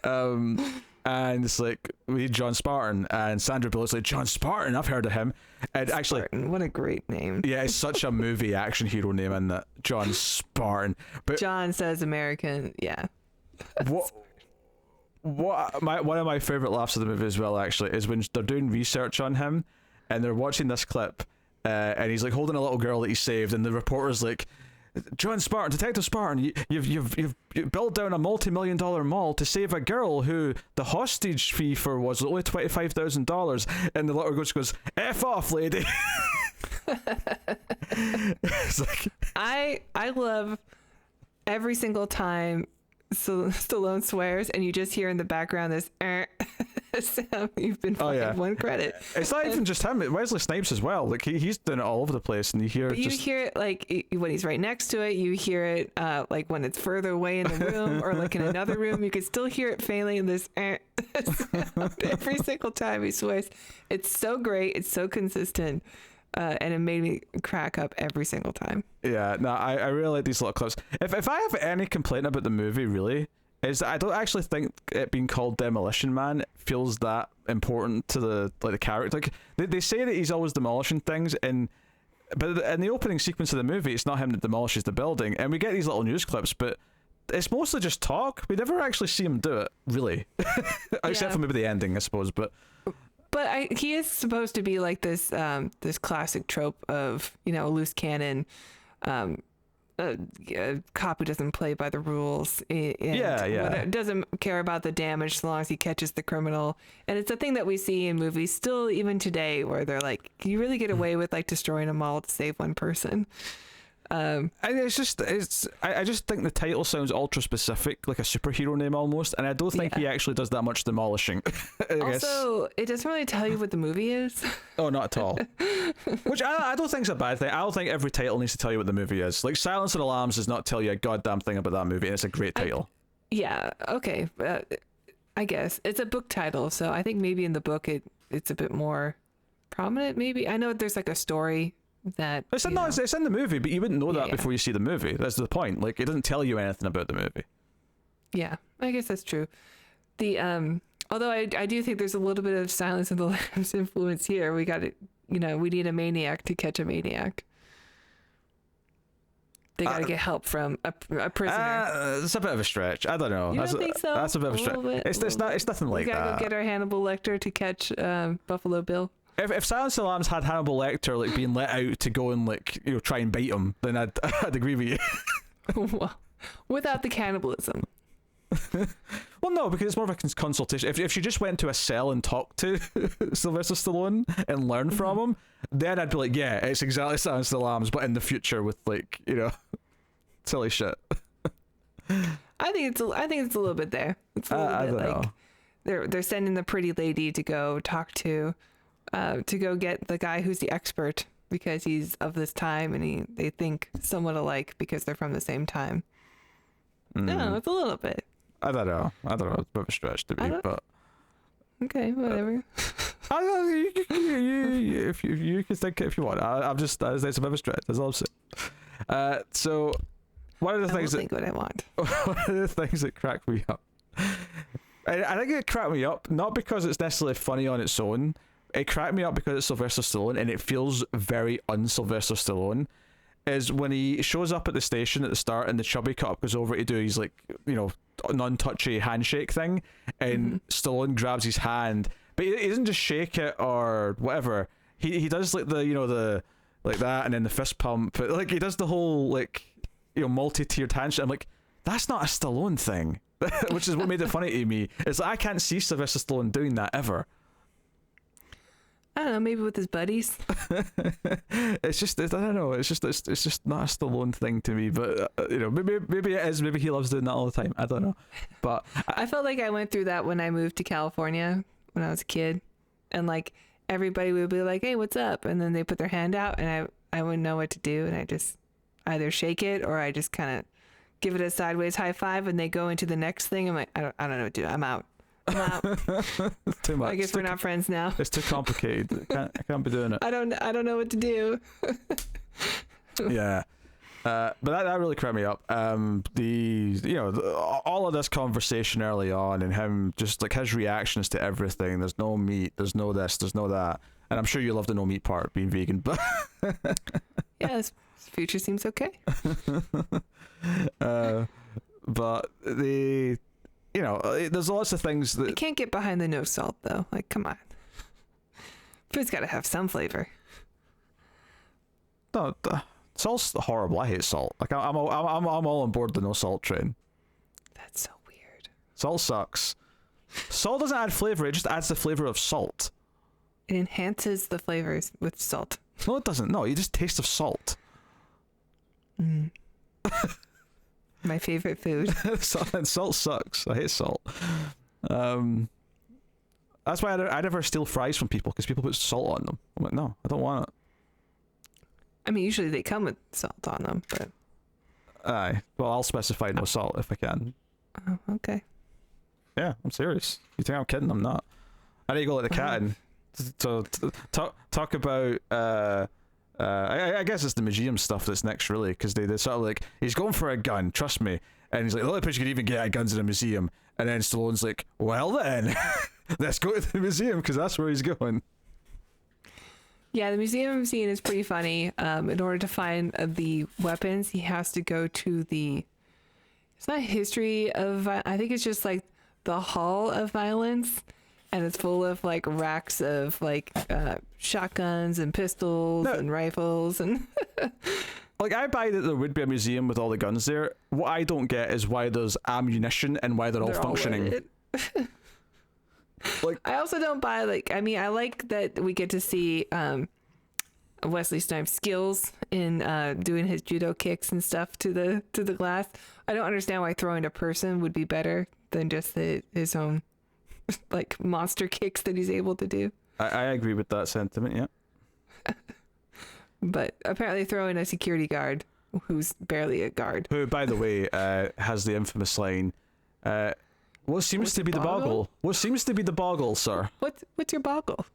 And it's like, we need John Spartan, and Sandra Bullock's like, John Spartan, I've heard of him. And actually, Spartan, what a great name. Yeah, it's such a movie action hero name, isn't it? John Spartan. But John says American, yeah. One of my favorite laughs of the movie as well, actually, is when they're doing research on him and they're watching this clip, and he's like holding a little girl that he saved, and the reporter's like, John Spartan, Detective Spartan, you've built down a multi-million-dollar mall to save a girl who the hostage fee for was only $25,000, and the little girl goes, F off, lady. It's like, I love every single time Stallone swears, and you just hear in the background this sound. You've been fucking one credit. It's not even just him. Wesley Snipes as well. Like he's doing it all over the place, and you hear it like when he's right next to it. You hear it like when it's further away in the room, or like in another room. You can still hear it faintly in this sound every single time he swears. It's so great. It's so consistent. And it made me crack up every single time. Yeah, no, I really like these little clips. If I have any complaint about the movie, really, is that I don't actually think it being called Demolition Man feels that important to the character. Like they say that he's always demolishing things, but in the opening sequence of the movie, it's not him that demolishes the building, and we get these little news clips, but it's mostly just talk. We never actually see him do it, really, except for maybe the ending, I suppose. But he is supposed to be like this this classic trope of, you know, a loose cannon, a cop who doesn't play by the rules, and doesn't care about the damage so long as he catches the criminal. And it's a thing that we see in movies still even today, where they're like, can you really get away with like destroying a mall to save one person? And I just think the title sounds ultra specific, like a superhero name almost, and I don't think he actually does that much demolishing. Also, it doesn't really tell you what the movie is. Oh, not at all. Which I don't think is a bad thing. I don't think every title needs to tell you what the movie is. Like Silence of the Lambs does not tell you a goddamn thing about that movie, and it's a great title. Okay. I guess it's a book title, so I think maybe in the book it's a bit more prominent. Maybe I know there's like a story. It's in the movie, but you wouldn't know that before you see the movie. That's the point. Like, it doesn't tell you anything about the movie. Yeah, I guess that's true. The although I do think there's a little bit of Silence of the Lambs influence here. We got it. You know, we need a maniac to catch a maniac. They got to get help from a prisoner. It's a bit of a stretch. I don't know. You don't think so? That's a bit of a stretch. It's nothing like that. We gotta go get our Hannibal Lecter to catch Buffalo Bill. If Silence of the Lambs had Hannibal Lecter like being let out to go and like, you know, try and bite him, then I'd agree with you. Well, without the cannibalism. Well, no, because it's more of a consultation. If she just went to a cell and talked to Sylvester Stallone and learned from him, then I'd be like, yeah, it's exactly Silence of the Lambs, but in the future with like, you know, silly shit. I think it's a little bit there. It's a little bit like know. They're sending the pretty lady to go talk to go get the guy who's the expert because he's of this time, and they think somewhat alike because they're from the same time. No, it's a little bit. I don't know. It's a bit of a stretch to me, but okay, whatever. I don't know, if you can think it if you want. It's a bit of a stretch. That's all I'm saying. So one of the things that what I want. One of the things that cracked me up. I think it cracked me up not because it's necessarily funny on its own. It cracked me up because it's Sylvester Stallone, and it feels very un-Sylvester Stallone. is when he shows up at the station at the start and the chubby cop goes over to do his like, you know, non-touchy handshake thing, and Stallone grabs his hand, but he doesn't just shake it or whatever. He does like the, you know, the like that, and then the fist pump. But like he does the whole like, you know, multi-tiered handshake. I'm like, that's not a Stallone thing, which is what made it funny to me. It's like I can't see Sylvester Stallone doing that ever. I don't know, maybe with his buddies. It's just, I don't know. It's just not a Stallone thing to me. But you know, maybe it is. Maybe he loves doing that all the time. I don't know. But I felt like I went through that when I moved to California when I was a kid, and like everybody would be like, "Hey, what's up?" And then they put their hand out, and I wouldn't know what to do, and I just either shake it or I just kind of give it a sideways high five, and they go into the next thing. I'm like, I don't know what to do. I'm out. Too much. I guess we're not friends now. It's too complicated. I can't be doing it. I don't know what to do. Yeah. But that really cracked me up. All of this conversation early on, and him just like his reactions to everything. There's no meat. There's no this. There's no that. And I'm sure you love the no meat part, being vegan. But yeah, his future seems okay. But there's lots of things that I can't get behind the no salt though. Like, come on, food's got to have some flavor. No, salt's horrible. I hate salt. Like I'm all on board the no salt train. That's so weird. Salt sucks. Salt doesn't add flavor. It just adds the flavor of salt. It enhances the flavors with salt. No, it doesn't. No, you just taste of salt. My favorite food. Salt sucks. I hate salt. That's why I never steal fries from people, because people put salt on them. I'm like, no, I don't want it. I mean, usually they come with salt on them, but... Aye. Well, I'll specify no salt if I can. Oh, okay. Yeah, I'm serious. You think I'm kidding? I'm not. I need to go let the cat in. So talk about... I guess it's the museum stuff that's next, really, because they sort of like, he's going for a gun, trust me, and he's like, the only place you could even get guns in a museum, and then Stallone's like, well then, let's go to the museum, because that's where he's going. Yeah, the museum scene is pretty funny. In order to find the weapons, he has to go to it's not history of, I think it's just like the Hall of Violence, and it's full of like racks of like shotguns and pistols and rifles and like, I buy that there would be a museum with all the guns there. What I don't get is why there's ammunition and why they're all functioning. Like, I also don't buy, like, I mean, I like that we get to see Wesley Snipes' skills in doing his judo kicks and stuff to the glass. I don't understand why throwing a person would be better than just his own like monster kicks that he's able to do. I agree with that sentiment, yeah. But apparently throwing a security guard who's barely a guard. Who, by the way, has the infamous line, what seems to be the boggle? What seems to be the boggle, sir? What's your boggle?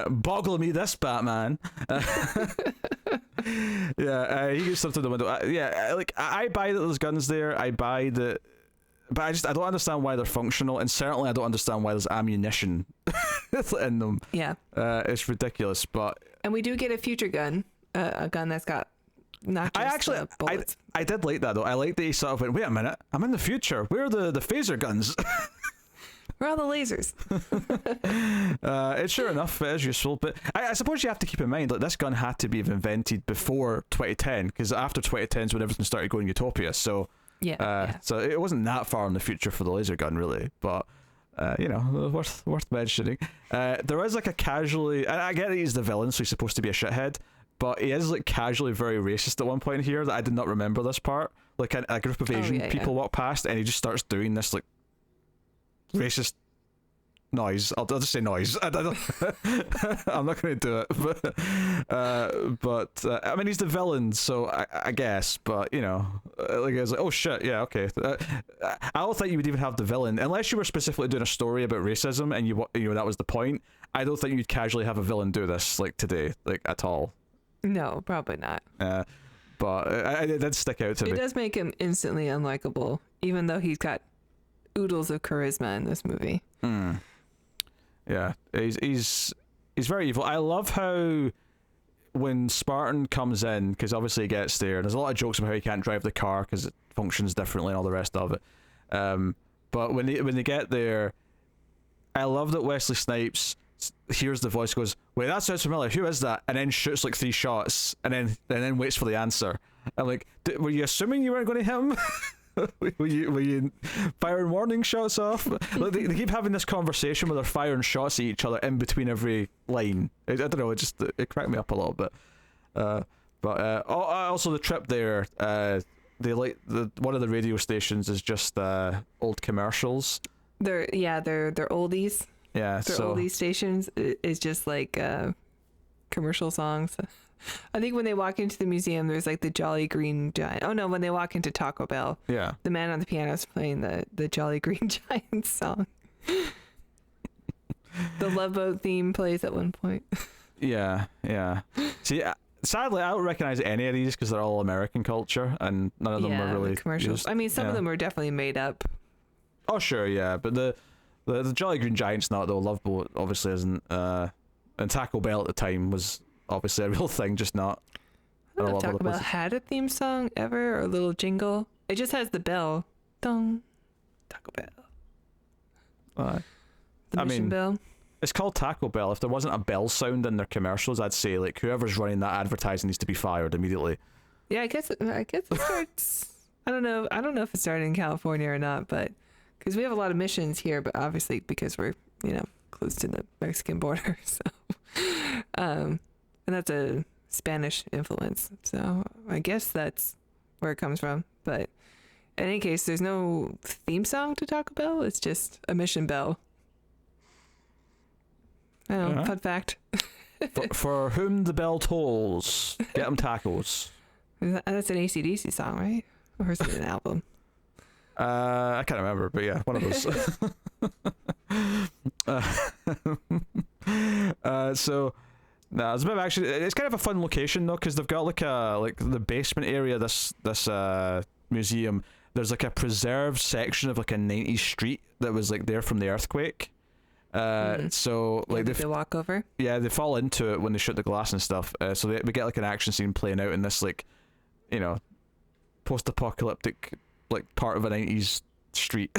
Boggle me this, Batman. Yeah, he gets stuff to the window. I buy that there's guns there. I buy that, but I don't understand why they're functional, and certainly I don't understand why there's ammunition in them. Yeah, it's ridiculous. But and we do get a future gun, a gun that's got not just bullets. I did like that though. I like that he sort of went, wait a minute, I'm in the future. Where are the phaser guns? Where are all the lasers? It's sure enough, it is useful, but I suppose you have to keep in mind that this gun had to be invented before 2010, because after 2010 is when everything started going utopia. So yeah. So it wasn't that far in the future for the laser gun, really. But worth mentioning. There is like a casually, and I get that he's the villain, so he's supposed to be a shithead, but he is like casually very racist at one point here that I did not remember this part. Like a group of Asian people walk past, and he just starts doing this like racist noise. I'll just say noise. I'm not going to do it, but I mean, he's the villain, so I guess. But like I was like, oh shit, yeah, okay. I don't think you would even have the villain unless you were specifically doing a story about racism, and you that was the point. I don't think you'd casually have a villain do this like today, like at all. No, probably not. But it did stick out to me. It does make him instantly unlikable, even though he's got oodles of charisma in this movie. Yeah, he's He's very evil. I love how when Spartan comes in, because obviously he gets there, there's a lot of jokes about how he can't drive the car because it functions differently and all the rest of it. But when they get there, I love that Wesley Snipes hears the voice, goes, "Wait, that sounds familiar. Who is that?" And then shoots like 3 shots, and then waits for the answer. I'm like, were you assuming you weren't going to hit him? were you firing warning shots off? Like, they keep having this conversation where they're firing shots at each other in between every line. I don't know. It cracked me up a little bit. But also the trip there. They like one of the radio stations is just old commercials. They're oldies. Yeah, their oldies stations is just like commercial songs. I think when they walk into the museum, there's like the Jolly Green Giant. Oh no, when they walk into Taco Bell, yeah, the man on the piano is playing the Jolly Green Giant song. The Love Boat theme plays at one point. Yeah. See, sadly, I don't recognize any of these because they're all American culture, and none of them are really commercials. used. I mean, some of them were definitely made up. Oh sure, yeah, but the Jolly Green Giant's not though. Love Boat obviously isn't. And Taco Bell at the time was obviously a real thing, just not. I don't know if Taco Bell had a theme song ever or a little jingle. It just has the bell. Dong. Taco Bell. The mission bell. It's called Taco Bell. If there wasn't a bell sound in their commercials, I'd say like whoever's running that advertising needs to be fired immediately. Yeah, I guess it starts. I don't know if it started in California or not, but because we have a lot of missions here, but obviously because we're close to the Mexican border, so and that's a Spanish influence. So I guess that's where it comes from. But in any case, there's no theme song to Taco Bell. It's just a mission bell. I don't know, fun fact. for whom the bell tolls, get them tacos. That's an AC/DC song, right? Or is it an album? I can't remember, but yeah, one of those. It's a bit of actually. It's kind of a fun location though, because they've got like the basement area. This museum. There's like a preserved section of like a 90s street that was like there from the earthquake. So like they walk over. Yeah, they fall into it when they shoot the glass and stuff. So we get like an action scene playing out in this like, post-apocalyptic like part of a 90s street.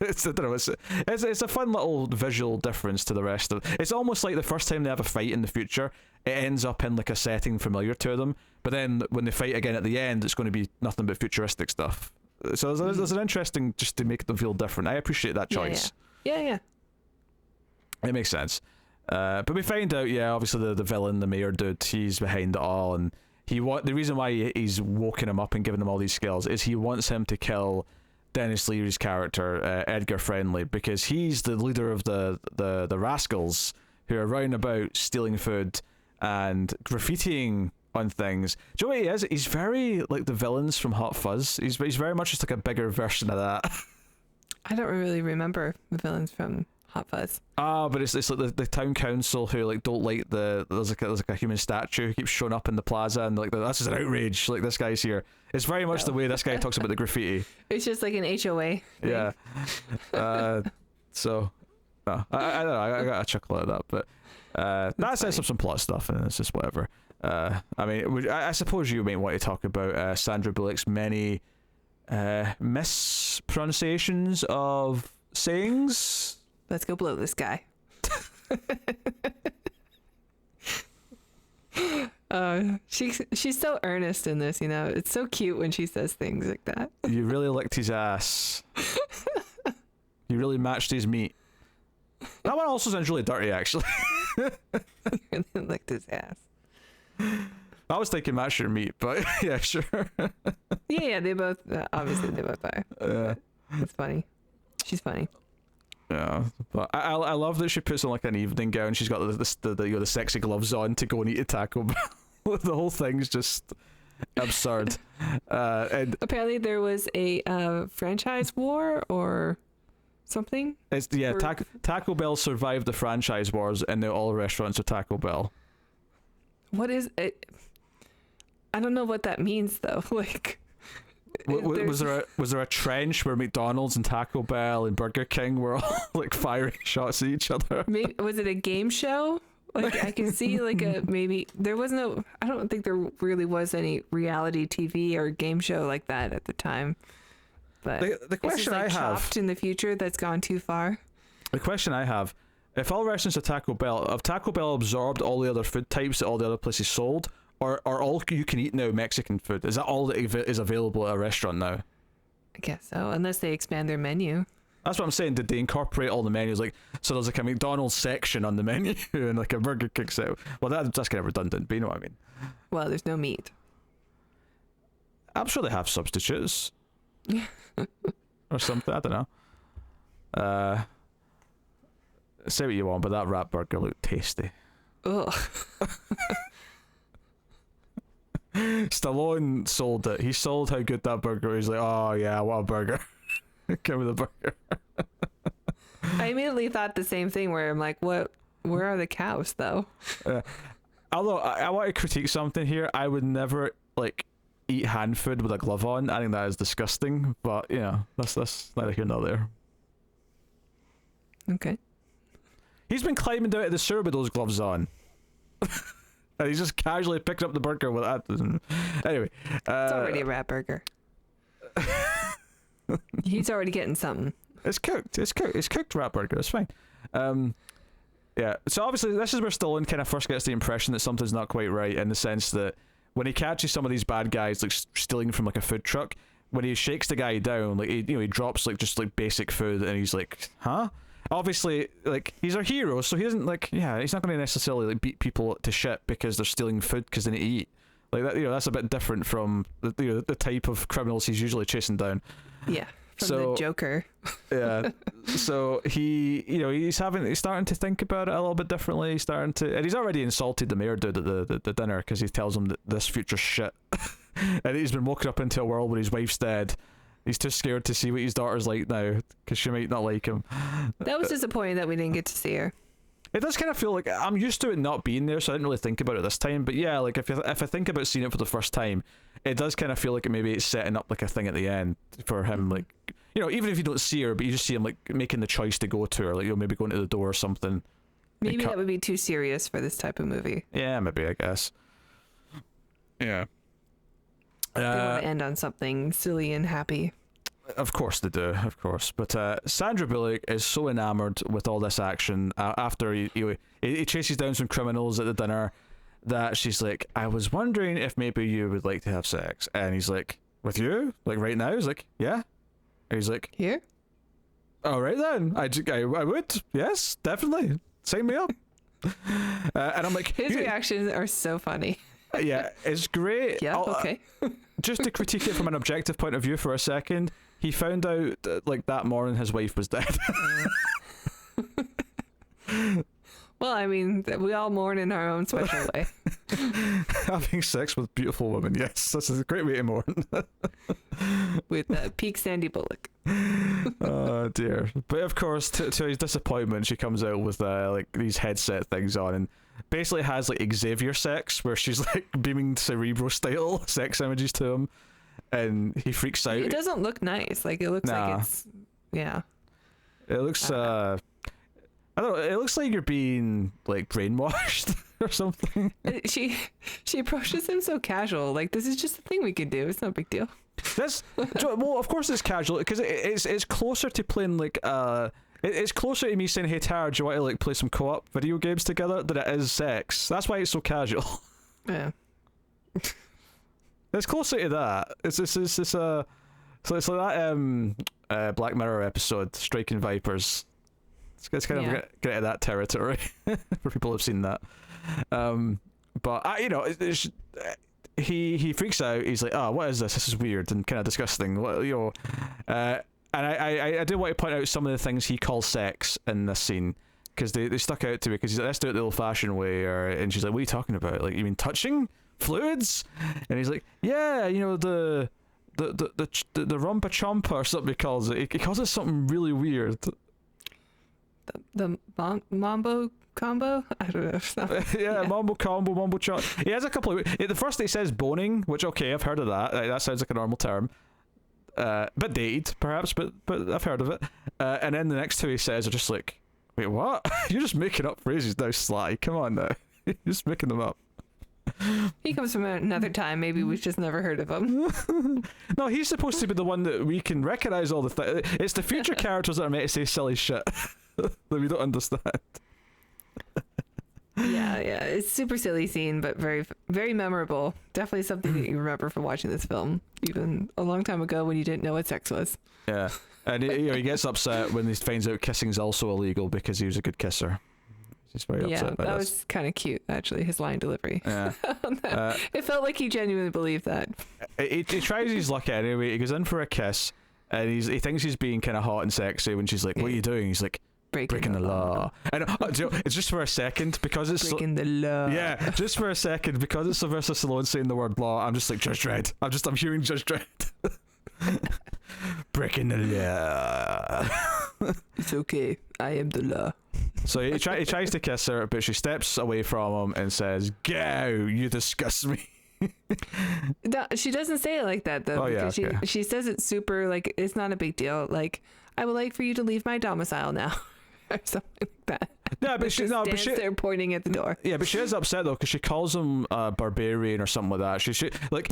I don't know, it's a fun little visual difference to the rest of it. It's almost like the first time they have a fight in the future, it ends up in like a setting familiar to them, but then when they fight again at the end, it's going to be nothing but futuristic stuff. So there's an interesting, just to make them feel different. I appreciate that choice. Yeah. It makes sense. But we find out, obviously the villain, the mayor dude, he's behind it all, and the reason why he's woken him up and given him all these skills is he wants him to kill Dennis Leary's character, Edgar Friendly, because he's the leader of the rascals who are round about stealing food and graffitiing on things. Do you know what he is? He's very like the villains from Hot Fuzz. He's very much just like a bigger version of that. I don't really remember the villains from Hot Fuzz. But it's like the town council who like don't like there's like a human statue who keeps showing up in the plaza, and like that's just an outrage. Like this guy's here. It's very much the way this guy talks about the graffiti. It's just like an HOA thing. Yeah. So no, I don't know. I got a chuckle at that, but that sets up some plot stuff, and it's just whatever. I mean, I suppose you may want to talk about Sandra Bullock's many mispronunciations of sayings. Let's go blow this guy. She's so earnest in this, It's so cute when she says things like that. You really licked his ass. You really matched his meat. That one also sounds really dirty, actually. Really licked his ass. I was thinking match your meat, but yeah, sure. Yeah, they both, obviously they both are. Yeah. It's funny. She's funny. Yeah, but I love that she puts on like an evening gown. She's got the sexy gloves on to go and eat a Taco Bell. The whole thing's just absurd. And apparently there was a franchise war or something. It's Taco Bell survived the franchise wars, and now all restaurants are Taco Bell. What is it? I don't know what that means though. Like. Was there a trench where McDonald's and Taco Bell and Burger King were all like firing shots at each other? Maybe, was it a game show Like I can see like a maybe there was no. I don't think there really was any reality TV or game show like that at the time. But The question like I have chopped in the future that's gone too far. The question I have, if all restaurants are Taco Bell, have Taco Bell absorbed all the other food types that all the other places sold? Or are all you can eat now Mexican food? Is that all that is available at a restaurant now? I guess so, unless they expand their menu. That's what I'm saying. Did they incorporate all the menus? Like, so there's like a McDonald's section on the menu and like a Burger King section. Well, that's kind of redundant, but you know what I mean. Well, there's no meat. I'm sure they have substitutes. Or something, I don't know. Say what you want, but that rat burger looked tasty. Ugh. Stallone sold it. He sold how good that burger was. He's like, oh yeah, what a burger. Give me the burger. I immediately thought the same thing where I'm like, what? Where are the cows though? Although I want to critique something here. I would never like eat hand food with a glove on. I think that is disgusting. But you know, that's neither here nor there. Okay. He's been climbing down to the sewer with those gloves on. And he's just casually picked up the burger with that. Anyway. It's already a rat burger. He's already getting something. It's cooked. It's cooked rat burger. It's fine. Yeah. So obviously this is where Stallone kind of first gets the impression that something's not quite right, in the sense that when he catches some of these bad guys like stealing from like a food truck, when he shakes the guy down, like he drops like just like basic food, and he's like, huh? Obviously, like, he's our hero, so he doesn't like, yeah, he's not going to necessarily like beat people to shit because they're stealing food because they need to eat. Like that, that's a bit different from the type of criminals he's usually chasing down. Yeah, from the Joker. Yeah, so he's starting to think about it a little bit differently. And he's already insulted the mayor dude at the dinner because he tells him that this future's shit, and he's been woken up into a world where his wife's dead. He's too scared to see what his daughter's like now because she might not like him. That was disappointing that we didn't get to see her. It does kind of feel like I'm used to it not being there, so I didn't really think about it this time. But yeah, like if I think about seeing it for the first time, it does kind of feel like maybe it's setting up like a thing at the end for him, like, even if you don't see her, but you just see him like making the choice to go to her, like maybe going to the door or something. Maybe that would be too serious for this type of movie. Yeah, maybe, I guess. Yeah. They want to end on something silly and happy. Of course they do, of course. But Sandra Bullock is so enamored with all this action after he chases down some criminals at the dinner that she's like, I was wondering if maybe you would like to have sex. And he's like, with you? Like right now? He's like, yeah. And he's like, here? All right then. I would. Yes, definitely. Sign me up. And I'm like, his reactions are so funny. Yeah, it's great. Yeah, okay. Just to critique it from an objective point of view for a second, he found out like that morning his wife was dead. Well, I mean, we all mourn in our own special way. Having sex with beautiful women, yes, that's a great way to mourn. With peak Sandy Bullock. Oh dear! But of course, to his disappointment, she comes out with like these headset things on, and basically has like Xavier sex, where she's like beaming Cerebro style sex images to him, and he freaks out. It doesn't look nice. Like it looks like it's It looks I don't know, it looks like you're being like brainwashed or something. She approaches him so casual, like this is just a thing we could do. It's no big deal. Well, of course it's casual because it's closer to playing like it's closer to me saying, hey Tara, do you want to like play some co-op video games together, than it is sex. That's why it's so casual. Yeah. It's closer to that. It's like that Black Mirror episode, Striking Vipers. It's kind of get into that territory for people who've seen that. But he freaks out. He's like, oh, what is this? This is weird and kind of disgusting. And I do want to point out some of the things he calls sex in this scene, because they stuck out to me, because he's like, let's do it the old-fashioned way, and she's like, what are you talking about? Like, you mean touching fluids? And he's like, yeah, the rumpa chompa or something he calls it. He calls it something really weird. The mambo combo? I don't know. Yeah, mambo combo, mambo chomp. He has a couple of... The first he says boning, which, okay, I've heard of that. That sounds like a normal term. Bit dated, perhaps, but I've heard of it. And then the next two he says are just like, Wait, what? You're just making up phrases now, Sly. Come on now. You're just making them up. He comes from another time. Maybe we've just never heard of him. No, he's supposed to be the one that we can recognize all the time. It's the future characters that are meant to say silly shit that we don't understand. Yeah, it's a super silly scene, but very, very memorable. Definitely something that you remember from watching this film, even a long time ago when you didn't know what sex was. Yeah, and he gets upset when he finds out kissing is also illegal because he was a good kisser. He's very upset by that this. was kind of cute, actually, his line delivery. Yeah. It felt like he genuinely believed that. He tries his luck anyway. He goes in for a kiss, and he thinks he's being kind of hot and sexy when she's like, "What are you doing?" He's like, breaking the law. And do you know, it's just for a second because it's breaking the law. Yeah, just for a second because it's Sylvester Stallone saying the word law. I'm just like Judge Dredd. I'm hearing Judge Dredd. Breaking the law. It's okay. I am the law. So he tries to kiss her, but she steps away from him and says, "Go, you disgust me." No, she doesn't say it like that though. Oh, because yeah, okay. she says it super like it's not a big deal. Like, I would like for you to leave my domicile now, or something like that. Yeah, but she they're pointing at the door. Yeah, but she is upset though because she calls him a barbarian or something like that. She like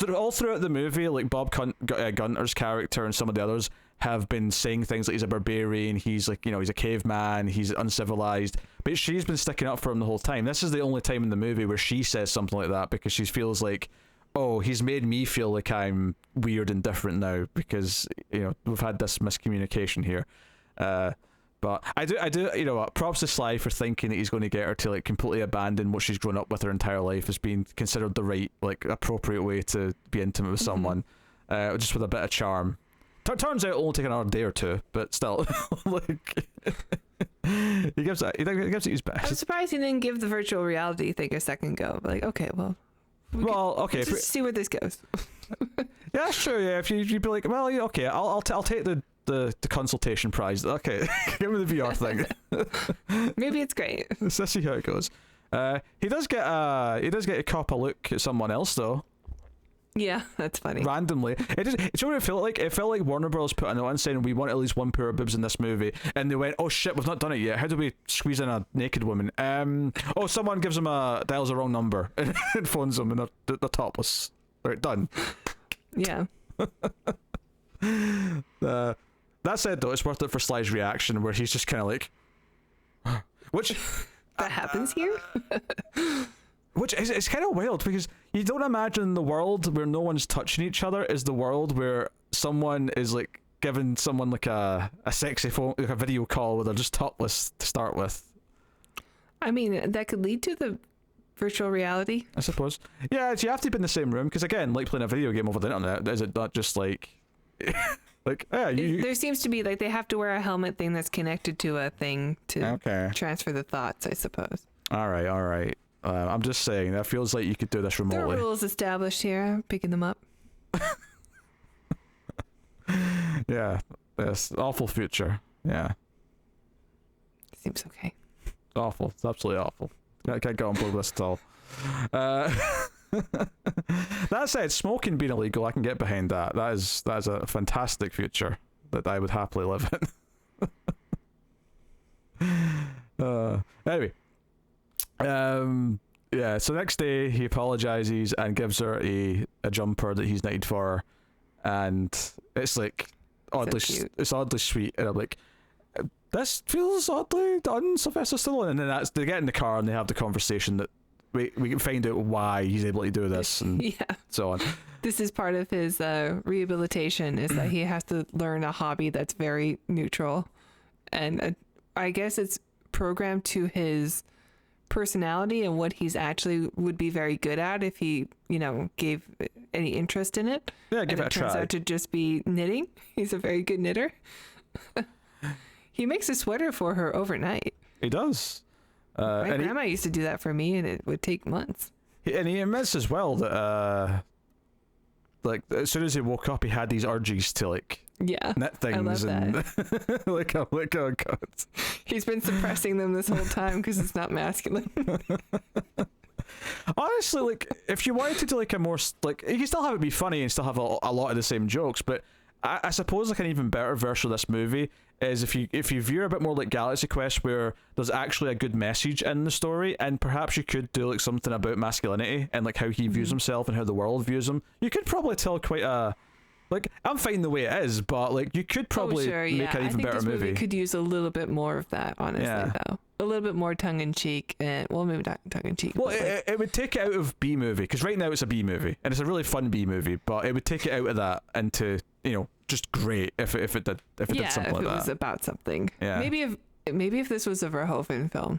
all throughout the movie, like Bob Gunter's character and some of the others have been saying things like he's a barbarian, he's like, he's a caveman, he's uncivilized, but she's been sticking up for him the whole time. This is the only time in the movie where she says something like that because she feels like, oh, he's made me feel like I'm weird and different now because we've had this miscommunication here. But I do, what, props to Sly for thinking that he's going to get her to like completely abandon what she's grown up with her entire life as being considered the right, like, appropriate way to be intimate with someone, just with a bit of charm. Turns out it'll only take another day or two, but still, like, he gives it his best. I'm surprised he didn't give the virtual reality thing a second go. Like, okay, well, let's see where this goes. Yeah, that's true. Yeah, if you'd be like, well, yeah, okay, I'll take the consultation prize. Okay, give me the VR thing. Maybe it's great. Let's see how it goes. He does get a cop a look at someone else though. Yeah, that's funny. Randomly, do you know what it felt like? It felt like Warner Bros. Put a note in saying we want at least one pair of boobs in this movie, and they went, "Oh shit, we've not done it yet. How do we squeeze in a naked woman?" Someone gives them dials the wrong number and phones them, and they're topless. Right, done. Yeah. That said, though, it's worth it for Sly's reaction, where he's just kind of like, which that happens here. Which is it's kind of wild because you don't imagine the world where no one's touching each other is the world where someone is like giving someone like a sexy phone, like a video call where they're just topless to start with. I mean, that could lead to the virtual reality, I suppose. Yeah, you have to be in the same room because again, like playing a video game over the internet, is it not just like like there seems to be like they have to wear a helmet thing that's connected to a thing to transfer the thoughts, I suppose. All right. I'm just saying that feels like you could do this remotely. There are rules established here. I'm picking them up. Yeah, this awful future. Yeah, seems okay. It's awful. It's absolutely awful. I can't get on board with this at all. That said, smoking being illegal, I can get behind that. That is a fantastic future that I would happily live in. Anyway. Yeah, so next day he apologizes and gives her a jumper that he's knitted for her, and it's like oddly sweet, and I'm like, this feels oddly done, Sylvester Stallone. And then they get in the car and they have the conversation that we can find out why he's able to do this and so on. This is part of his rehabilitation, is that he has to learn a hobby that's very neutral, and I guess it's programmed to his personality and what he's actually would be very good at if he gave any interest in it. Yeah, give it a try. Turns out to just be knitting. He's a very good knitter. He makes a sweater for her overnight. He does. My grandma used to do that for me, and it would take months. And he admits as well that like as soon as he woke up he had these urges to like knit things. I love that. like oh god, he's been suppressing them this whole time because it's not masculine. Honestly, like if you wanted to do like a more like you can still have it be funny and still have a lot of the same jokes, but I suppose like an even better version of this movie is if you veer a bit more like Galaxy Quest, where there's actually a good message in the story, and perhaps you could do like something about masculinity and like how he views himself and how the world views him. You could probably tell quite a like, I'm fine the way it is, but like you could probably make an even better movie. Movie could use a little bit more of that, honestly, though. A little bit more tongue in cheek, and well, maybe not tongue in cheek. Well, it would take it out of B movie, because right now it's a B movie, and it's a really fun B movie. But it would take it out of that into, you know, just great if it did something like that. Yeah, if it was about something. Yeah. Maybe if this was a Verhoeven film,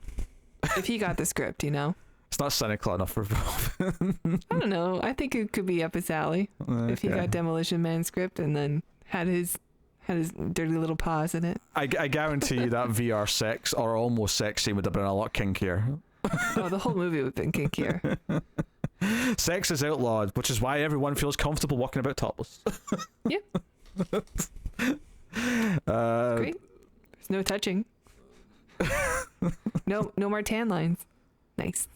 if he got the script, you know. It's not cynical enough for Verhoeven. I don't know. I think it could be up his alley if he got Demolition Man script and then had his dirty little paws in it. I guarantee you that VR sex or almost sex scene would have been a lot kinkier. Oh, the whole movie would have been kinkier. Sex is outlawed, which is why everyone feels comfortable walking about topless. Yeah. Great. There's no touching. No more tan lines. Nice.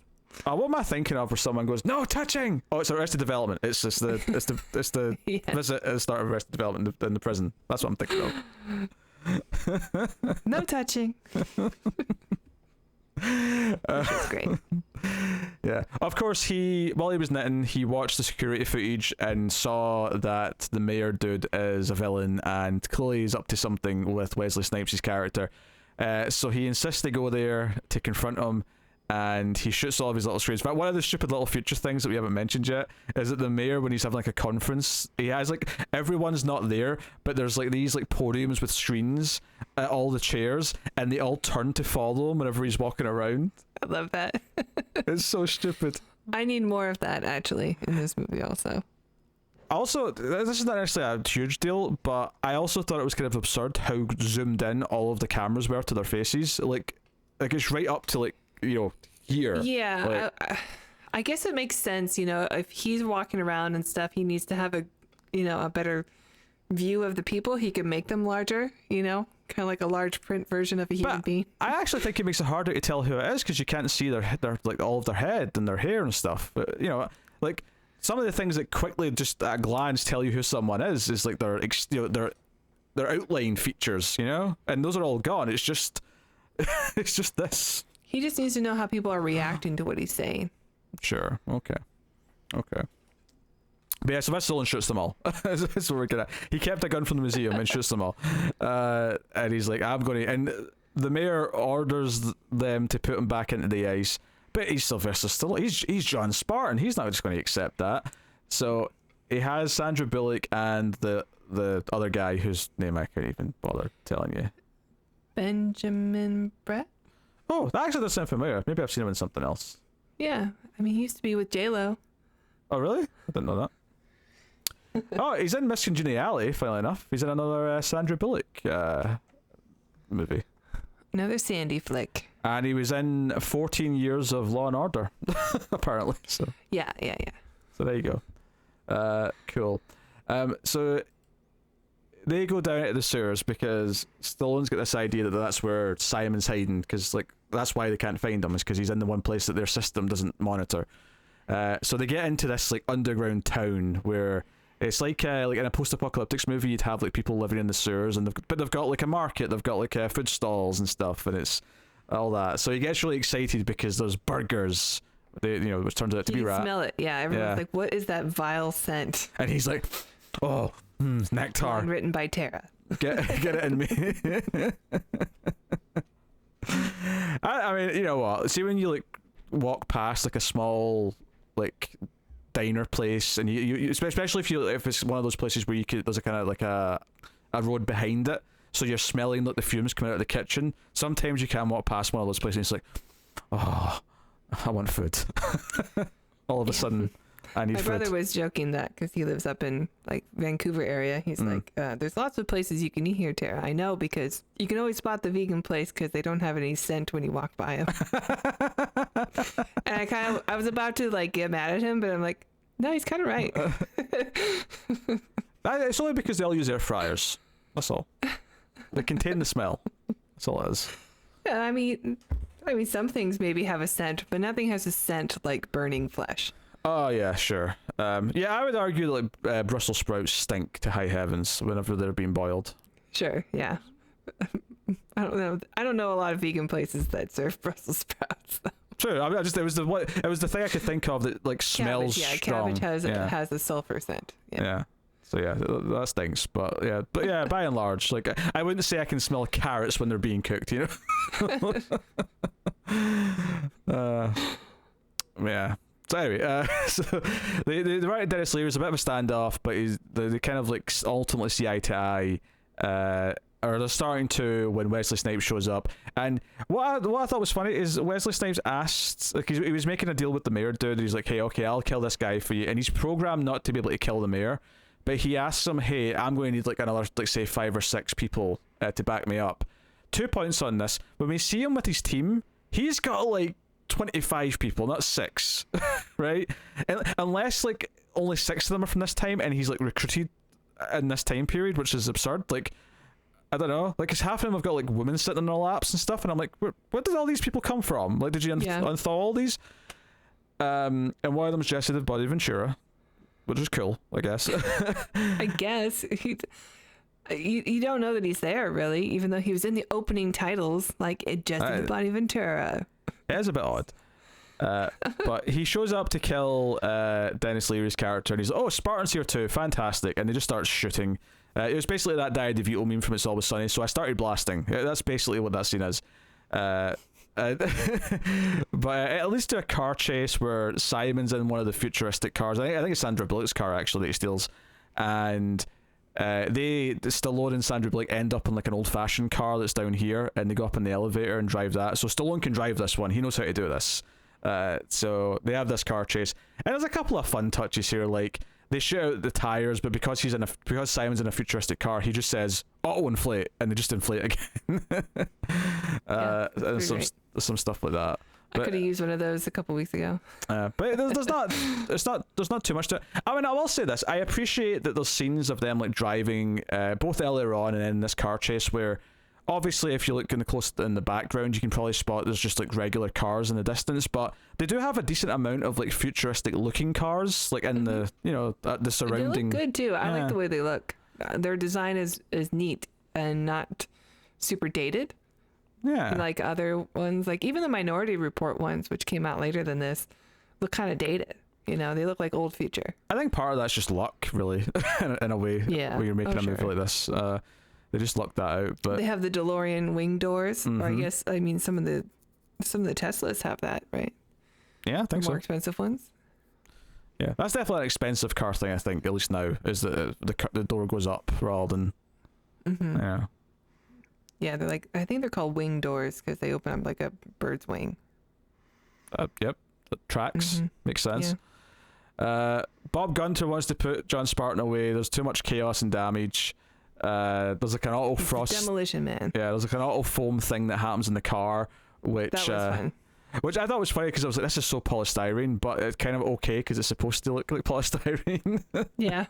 What am I thinking of where someone goes, no touching? Oh, it's Arrested Development. It's the Yeah. visit at the start of Arrested Development in the prison. That's what I'm thinking of. No touching. That's great. Yeah. Of course, while he was knitting, he watched the security footage and saw that the mayor dude is a villain and clearly he's up to something with Wesley Snipes' character. So he insists they go there to confront him, and he shoots all of his little screens. But one of the stupid little future things that we haven't mentioned yet is that the mayor, when he's having like a conference, he has like, everyone's not there, but there's like these like podiums with screens at all the chairs, and they all turn to follow him whenever he's walking around. I love that. It's so stupid. I need more of that, actually, in this movie also. Also, this is not necessarily a huge deal, but I also thought it was kind of absurd how zoomed in all of the cameras were to their faces. Like it's right up to like, you know, here. Yeah, like, I guess it makes sense. You know, if he's walking around and stuff, he needs to have a better view of the people. He can make them larger. You know, kind of like a large print version of a human being. I actually think it makes it harder to tell who it is because you can't see their like all of their head and their hair and stuff. But you know, like some of the things that quickly just at a glance tell you who someone is like their outline features. You know, and those are all gone. It's just this. He just needs to know how people are reacting to what he's saying. Sure. Okay. But yeah, Sylvester Stallone shoots them all. That's what we're gonna. He kept a gun from the museum and shoots them all. And he's like, I'm going to. And the mayor orders them to put him back into the ice. But he's Sylvester Stallone. He's John Spartan. He's not just going to accept that. So he has Sandra Bullock and the other guy whose name I can't even bother telling you. Benjamin Bratt? Oh, that actually does sound familiar. Maybe I've seen him in something else. Yeah, I mean, he used to be with J-Lo. Oh, really? I didn't know that. Oh, he's in Miss Congeniality, funnily enough. He's in another Sandra Bullock movie. Another Sandy flick. And he was in 14 years of Law and Order, apparently. So Yeah. So there you go. Cool. So they go down into the sewers because Stallone's got this idea that that's where Simon's hiding, because like that's why they can't find him, is because he's in the one place that their system doesn't monitor. So they get into this like underground town where it's like in a post-apocalyptic movie you'd have like people living in the sewers, and they've got like a market, they've got like food stalls and stuff, and it's all that. So he gets really excited because there's burgers, which turns out to be rat. Smell it, yeah. Everyone's like, "What is that vile scent?" And he's like, "Oh, nectar." Written by Tara. Get it in me. I mean, you know what? See, when you like walk past like a small like diner place, and you especially if it's one of those places where there's a kind of like a road behind it, so you're smelling like the fumes coming out of the kitchen. Sometimes you can walk past one of those places and it's like, oh, I want food. All of a sudden I need food. My brother was joking that because he lives up in like Vancouver area. He's like, there's lots of places you can eat here, Tara. I know, because you can always spot the vegan place because they don't have any scent when you walk by them. And I was about to like get mad at him, but I'm like, no, he's kind of right. It's only because they all use air fryers. That's all. They contain the smell. That's all it is. Yeah, I mean, some things maybe have a scent, but nothing has a scent like burning flesh. Oh yeah, sure. Yeah, I would argue that Brussels sprouts stink to high heavens whenever they're being boiled. Sure, yeah. I don't know a lot of vegan places that serve Brussels sprouts. True. I mean, it was the thing I could think of that like smells strong. Cabbage has a sulfur scent. Yeah. So yeah, that stinks. But yeah, by and large, like I wouldn't say I can smell carrots when they're being cooked, you know. Yeah. So anyway, so the right Dennis Leary's a bit of a standoff, but they kind of like ultimately see eye to eye. Or they're starting to when Wesley Snipes shows up. And what I thought was funny is Wesley Snipes asked, like he was making a deal with the mayor dude. He's like, hey, okay, I'll kill this guy for you. And he's programmed not to be able to kill the mayor. But he asks him, hey, I'm going to need like another, like say 5 or 6 people to back me up. 2 points on this. When we see him with his team, he's got like 25 people, not 6, right? And unless like only 6 of them are from this time and he's like recruited in this time period, which is absurd. Like, I don't know, like, cause half of them have got like women sitting in their laps and stuff, and I'm like, where did all these people come from? Like, did you unthaw all these? And one of them is Jesse the Body Ventura, which is cool, I guess. I guess you don't know that he's there really, even though he was in the opening titles, like Jesse the Body Ventura. It is a bit odd. But he shows up to kill Dennis Leary's character, and he's like, oh, Spartan's here too, fantastic, and they just start shooting. It was basically that Danny DeVito meme from It's Always Sunny, so I started blasting. That's basically what that scene is. But it leads to a car chase where Simon's in one of the futuristic cars. I think it's Sandra Bullock's car actually that he steals, and Stallone and Sandra Bullock end up in like an old-fashioned car that's down here, and they go up in the elevator and drive that. So Stallone can drive this one. He knows how to do this. So they have this car chase, and there's a couple of fun touches here, like they shoot out the tires, but because Simon's in a futuristic car, he just says auto inflate, and they just inflate again. And some stuff like that. I could have used one of those a couple weeks ago. But there's not too much to it. I mean, I will say this: I appreciate that there's scenes of them like driving, both earlier on and in this car chase, where obviously if you look in the background, you can probably spot there's just like regular cars in the distance, but they do have a decent amount of like futuristic looking cars, like in the the surrounding. They look good too. I like the way they look. Their design is neat and not super dated. Yeah. Like other ones, like even the Minority Report ones, which came out later than this, look kind of dated. You know, they look like old future. I think part of that's just luck, really, in a way. Yeah. When you're making a movie like this, they just lucked that out. But they have the DeLorean wing doors, or I mean, some of the Teslas have that, right? Yeah, I think so. More expensive ones. Yeah, that's definitely an expensive car thing. I think at least now is that the door goes up rather than yeah. Yeah, they're like, I think they're called wing doors because they open up like a bird's wing. Yep, that tracks. Makes sense. Yeah. Bob Gunton wants to put John Spartan away. There's too much chaos and damage. There's like an auto frost. Demolition Man. Yeah, there's like an auto foam thing that happens in the car, which that was fun. Which I thought was funny because I was like, this is so polystyrene, but it's kind of okay because it's supposed to look like polystyrene. Yeah.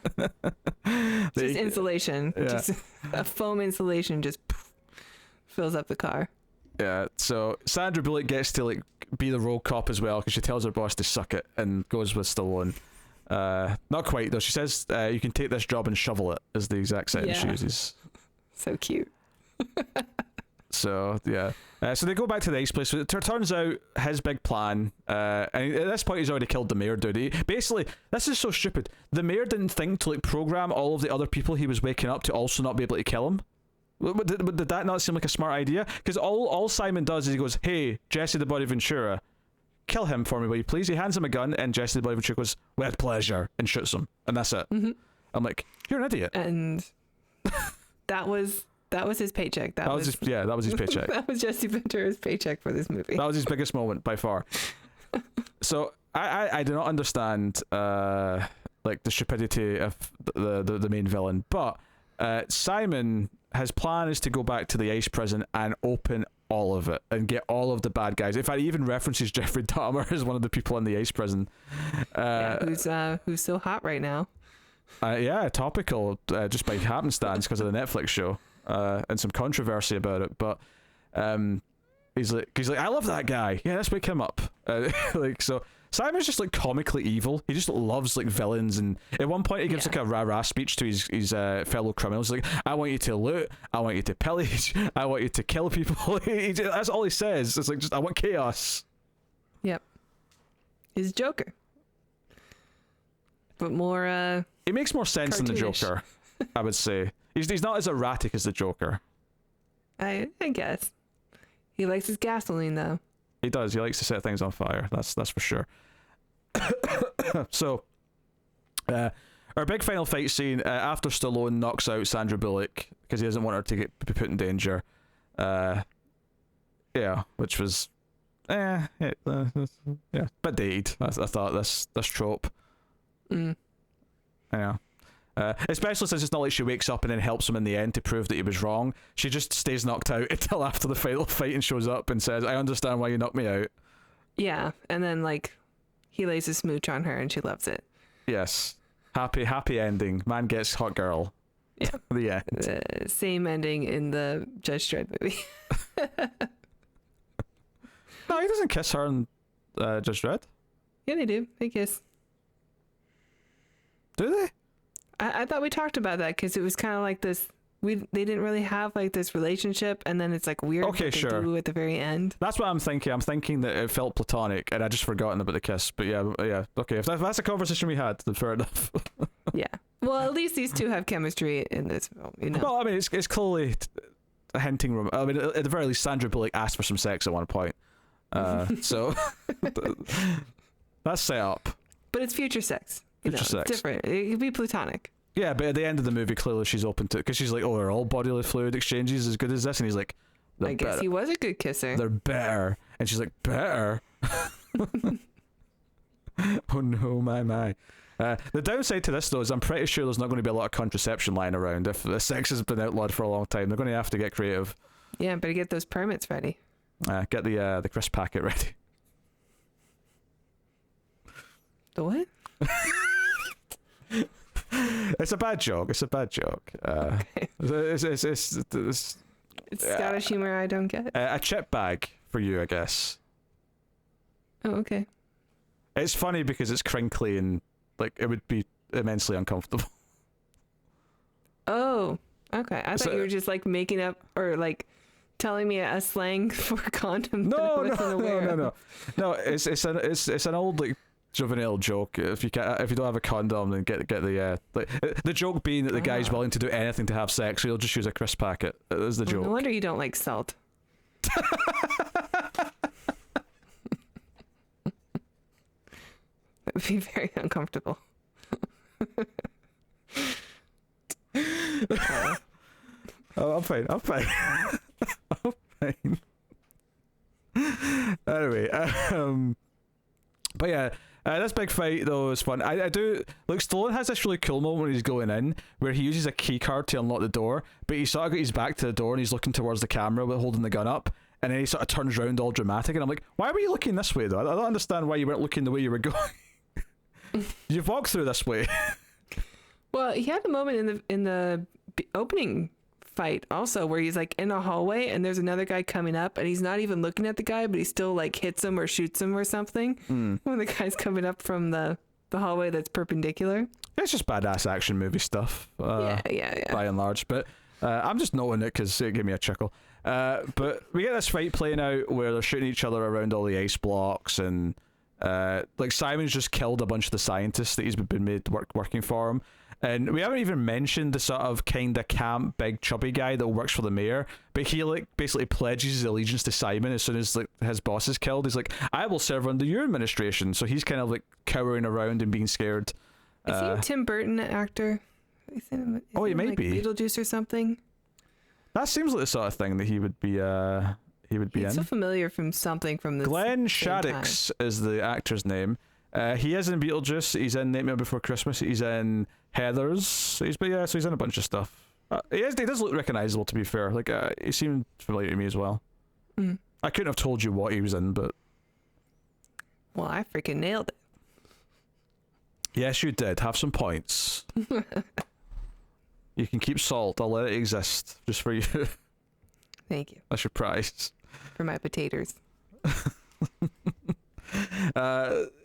Just insulation. Yeah. Just a foam insulation just fills up the car. Yeah, so Sandra Bullock gets to like be the road cop as well because she tells her boss to suck it and goes with Stallone. Not quite though. She says you can take this job and shovel it is the exact sentence she uses. So cute. So yeah, so they go back to the ice place. So it turns out his big plan, and at this point he's already killed the mayor dude. Basically, this is so stupid. The mayor didn't think to like program all of the other people he was waking up to also not be able to kill him. Did that not seem like a smart idea? Because all Simon does is he goes, "Hey, Jesse the Body Ventura, kill him for me, will you please?" He hands him a gun, and Jesse the Body Ventura goes, "With pleasure," and shoots him, and that's it. I'm like, you're an idiot. And that was his paycheck. That was his paycheck. That was Jesse Ventura's paycheck for this movie. That was his biggest moment by far. So I do not understand like the stupidity of the main villain, but Simon, his plan is to go back to the ice prison and open all of it and get all of the bad guys. In fact, he even references Jeffrey Dahmer as one of the people in the ice prison. Who's so hot right now. Topical just by happenstance because of the Netflix show. And some controversy about it, but he's like, I love that guy. Yeah, let's wake him up. So Simon's just like comically evil. He just loves like villains, and at one point he gives like a rah-rah speech to his fellow criminals. He's like, I want you to loot, I want you to pillage, I want you to kill people. That's all he says. It's like, just, I want chaos. Yep. He's Joker. But more, He makes more sense than the Joker, I would say. He's not as erratic as the Joker. I guess. He likes his gasoline, though. He does. He likes to set things on fire. That's for sure. So, our big final fight scene, after Stallone knocks out Sandra Bullock because he doesn't want her to be put in danger. Yeah, which was, yeah, bit dated. I thought this trope. Yeah. Especially since it's not like she wakes up and then helps him in the end to prove that he was wrong. She just stays knocked out until after the final fight and shows up and says, I understand why you knocked me out. Yeah, and then like he lays a smooch on her and she loves it. Yes. Happy ending. Man gets hot girl. Yeah. The end. Same ending in the Judge Dredd movie. No, he doesn't kiss her in Judge Dredd. Yeah, they do. They kiss. Do they? I thought we talked about that because it was kind of like this. They didn't really have like this relationship, and then it's like weird. Okay, what they sure. do at the very end. That's what I'm thinking. I'm thinking that it felt platonic, and I just forgotten about the kiss. But yeah. Okay, if that's a conversation we had, then fair enough. Yeah. Well, at least these two have chemistry in this film. You know. Well, I mean, it's clearly a hinting room. I mean, at the very least, Sandra Bullock asked for some sex at one point. So that's set up. But it's future sex. Future sex. It's different. It could be platonic. Yeah, but at the end of the movie, clearly she's open to it because she's like, "Oh, are all bodily fluid exchanges as good as this?" And he's like, I guess better. he was a good kisser. They're better. And she's like, better? Oh no, my. The downside to this, though, is I'm pretty sure there's not going to be a lot of contraception lying around. If the sex has been outlawed for a long time, they're going to have to get creative. Yeah, better get those permits ready. Get the crisp packet ready. The what? It's a bad joke. Okay. It's Scottish humor I don't get. a chip bag for you, I guess. Oh, okay. It's funny because it's crinkly and like it would be immensely uncomfortable. Oh, okay. I thought you were just like making up or like telling me a slang for condom. No. It's an old like juvenile joke. If you don't have a condom, then get the joke being that the guy's willing to do anything to have sex, so he'll just use a crisp packet. Is the joke. No wonder you don't like salt. It would be very uncomfortable. Oh, I'm fine. I'm fine. Anyway, but yeah, this big fight though is fun. I do look. Stallone has this really cool moment when he's going in, where he uses a key card to unlock the door, but he's sort of got his back to the door and he's looking towards the camera with holding the gun up, and then he sort of turns around all dramatic, and I'm like, why were you looking this way though? I don't understand why you weren't looking the way you were going. You've walked through this way. Well, he had the moment in the opening fight also where he's like in a hallway and there's another guy coming up and he's not even looking at the guy, but he still like hits him or shoots him or something when the guy's coming up from the hallway that's perpendicular. It's just badass action movie stuff. Yeah. By and large, but I'm just noting it because it gave me a chuckle. But we get this fight playing out where they're shooting each other around all the ice blocks, and like Simon's just killed a bunch of the scientists that he's been made working for him. And we haven't even mentioned the sort of kind of camp, big chubby guy that works for the mayor, but he like basically pledges his allegiance to Simon as soon as like his boss is killed. He's like, I will serve under your administration. So he's kind of like cowering around and being scared. Is he a Tim Burton actor? He may like be Beetlejuice or something. That seems like the sort of thing that he would be in. He's so familiar from something from this. Glenn Shaddix is the actor's name. He is in Beetlejuice. He's in Nightmare Before Christmas. He's in Heathers. So he's in a bunch of stuff. He does look recognizable, to be fair. Like he seemed familiar to me as well. I couldn't have told you what he was in, but well, I freaking nailed it. Yes, you did. Have some points. You can keep salt. I'll let it exist just for you. Thank you. That's your prize. For my potatoes.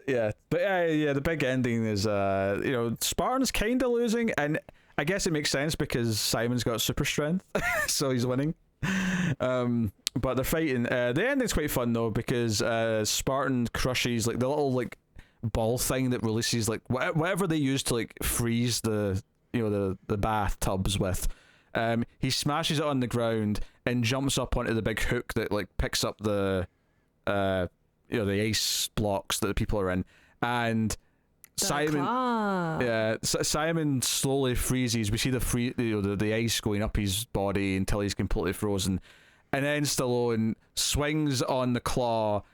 Yeah, but yeah, the big ending is Spartan's kind of losing, and I guess it makes sense because Simon's got super strength, so he's winning. But they're fighting. The ending's quite fun though because Spartan crushes like the little like ball thing that releases like whatever they use to like freeze the the bathtubs with. He smashes it on the ground and jumps up onto the big hook that like picks up the the ice blocks that the people are in, and Simon slowly freezes. We see the ice going up his body until he's completely frozen, and then Stallone swings on the claw,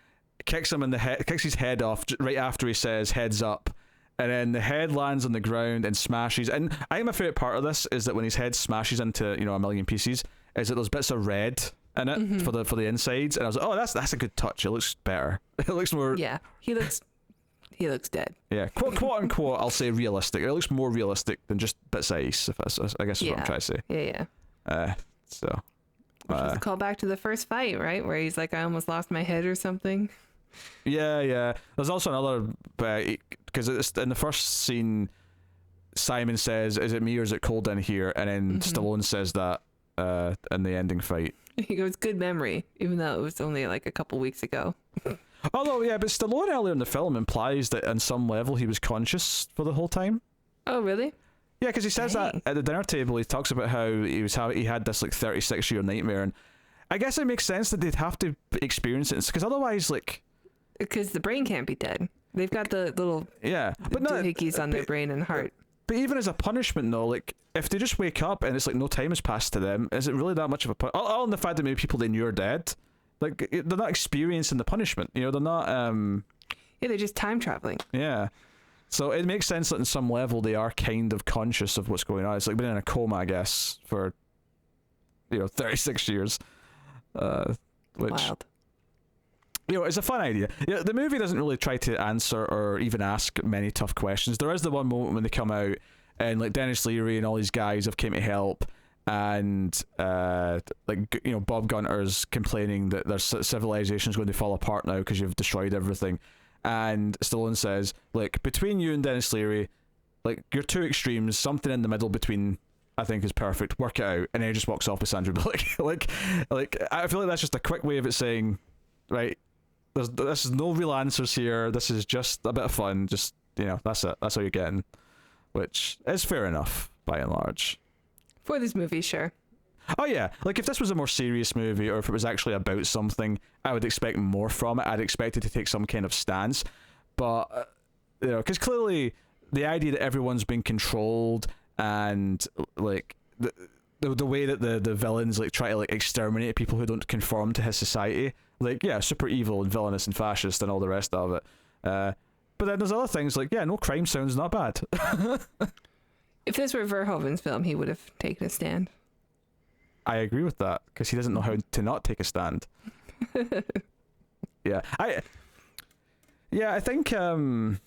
kicks him in the head, kicks his head off right after he says "heads up," and then the head lands on the ground and smashes. And I think my favorite part of this is that when his head smashes into a million pieces, is that there's bits of red in it for the insides, and I was like, oh, that's a good touch. It looks better. It looks more. Yeah, he looks dead. Yeah, quote unquote, I'll say realistic. It looks more realistic than just bits of ice. I guess is what I'm trying to say. Yeah. So. Which is a call back to the first fight, right? Where he's like, I almost lost my head or something. Yeah. There's also another because it's in the first scene. Simon says, "Is it me or is it cold in here?" And then Stallone says that in the ending fight. He goes, "Good memory," even though it was only like a couple weeks ago. Although, yeah, but Stallone earlier in the film implies that on some level he was conscious for the whole time. Oh, really? Yeah, because he says that at the dinner table. He talks about how he had this like 36-year nightmare, and I guess it makes sense that they'd have to experience it because otherwise, like, because the brain can't be dead. They've got the little doohickeys on their brain and heart. But even as a punishment, though, like if they just wake up and it's like no time has passed to them, is it really that much of a all in the fact that maybe people they knew are dead? Like they're not experiencing the punishment. They're not. Yeah, they're just time traveling. Yeah. So it makes sense that on some level they are kind of conscious of what's going on. It's like being in a coma, I guess, for 36 years. Which Wild. It's a fun idea. Yeah, the movie doesn't really try to answer or even ask many tough questions. There is the one moment when they come out and like Dennis Leary and all these guys have came to help, and Bob Gunter's complaining that their civilization's going to fall apart now because you've destroyed everything. And Stallone says, like, between you and Dennis Leary, like, you're two extremes, something in the middle between, I think, is perfect. Work it out. And then he just walks off with Sandra Bullock. like, I feel like that's just a quick way of it saying, right, this is no real answers here. This is just a bit of fun. Just, that's it. That's all you're getting. Which is fair enough, by and large. For this movie, sure. Oh yeah, like if this was a more serious movie or if it was actually about something, I would expect more from it. I'd expect it to take some kind of stance, but because clearly the idea that everyone's being controlled and like the way that the villains like try to like exterminate people who don't conform to his society, like super evil and villainous and fascist and all the rest of it. But then there's other things like no crime sounds not bad. If this were Verhoeven's film, he would have taken a stand. I agree with that because he doesn't know how to not take a stand. I think would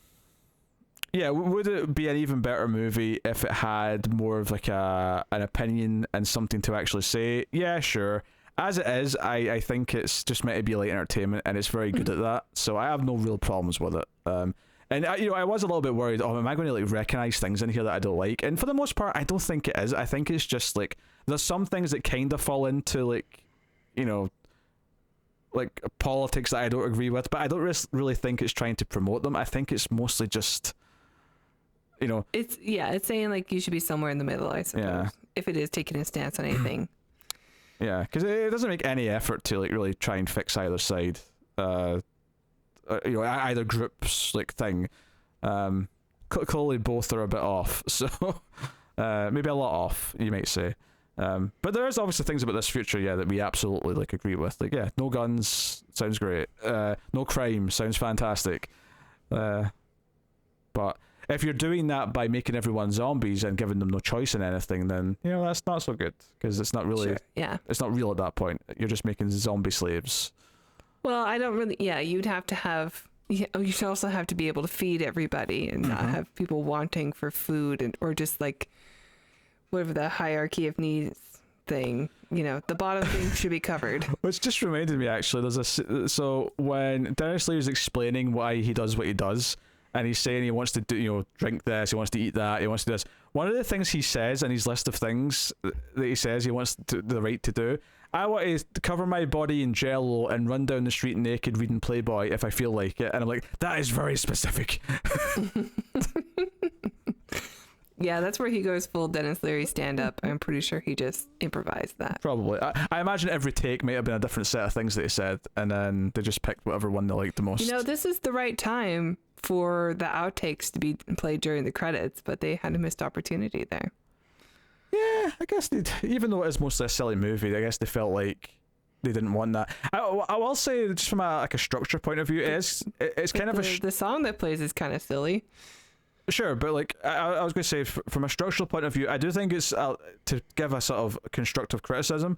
it be an even better movie if it had more of like an opinion and something to actually say? Yeah, sure. As it is, I think it's just meant to be light entertainment and it's very good at that. So I have no real problems with it. And I was a little bit worried. Oh, am I going to like recognize things in here that I don't like? And for the most part, I don't think it is. I think it's just like there's some things that kind of fall into like, like politics that I don't agree with, but I don't really think it's trying to promote them. I think it's mostly just, It's saying like you should be somewhere in the middle, I suppose. Yeah. If it is taking a stance on anything. Yeah, because it doesn't make any effort to like really try and fix either side. Either group's like thing. Clearly both are a bit off, so maybe a lot off, you might say. But there is obviously things about this future, that we absolutely like agree with. Like, no guns sounds great. No crime sounds fantastic. But if you're doing that by making everyone zombies and giving them no choice in anything, then that's not so good because it's not really. Sure. Yeah. It's not real at that point. You're just making zombie slaves. Well, I don't really. Yeah, you'd have to have. You should also have to be able to feed everybody and not have people wanting for food or just like whatever the hierarchy of needs thing. You know, the bottom thing should be covered. Which just reminded me, actually, so when Dennis Leary's explaining why he does what he does, and he's saying he wants to do, drink this, he wants to eat that, he wants to do this. One of the things he says in his list of things that he says he wants the right to do, I want to cover my body in Jell-O and run down the street naked reading Playboy if I feel like it. And I'm like, that is very specific. Yeah, that's where he goes full Dennis Leary stand-up. I'm pretty sure he just improvised that. Probably. I imagine every take might have been a different set of things that he said, and then they just picked whatever one they liked the most. This is the right time for the outtakes to be played during the credits, but they had a missed opportunity there. Yeah, I guess even though it is mostly a silly movie, I guess they felt like they didn't want that. I will say, just from a structure point of view, it's kind of the song that plays is kind of silly. Sure, but like I was going to say, from a structural point of view, I do think it's to give a sort of constructive criticism.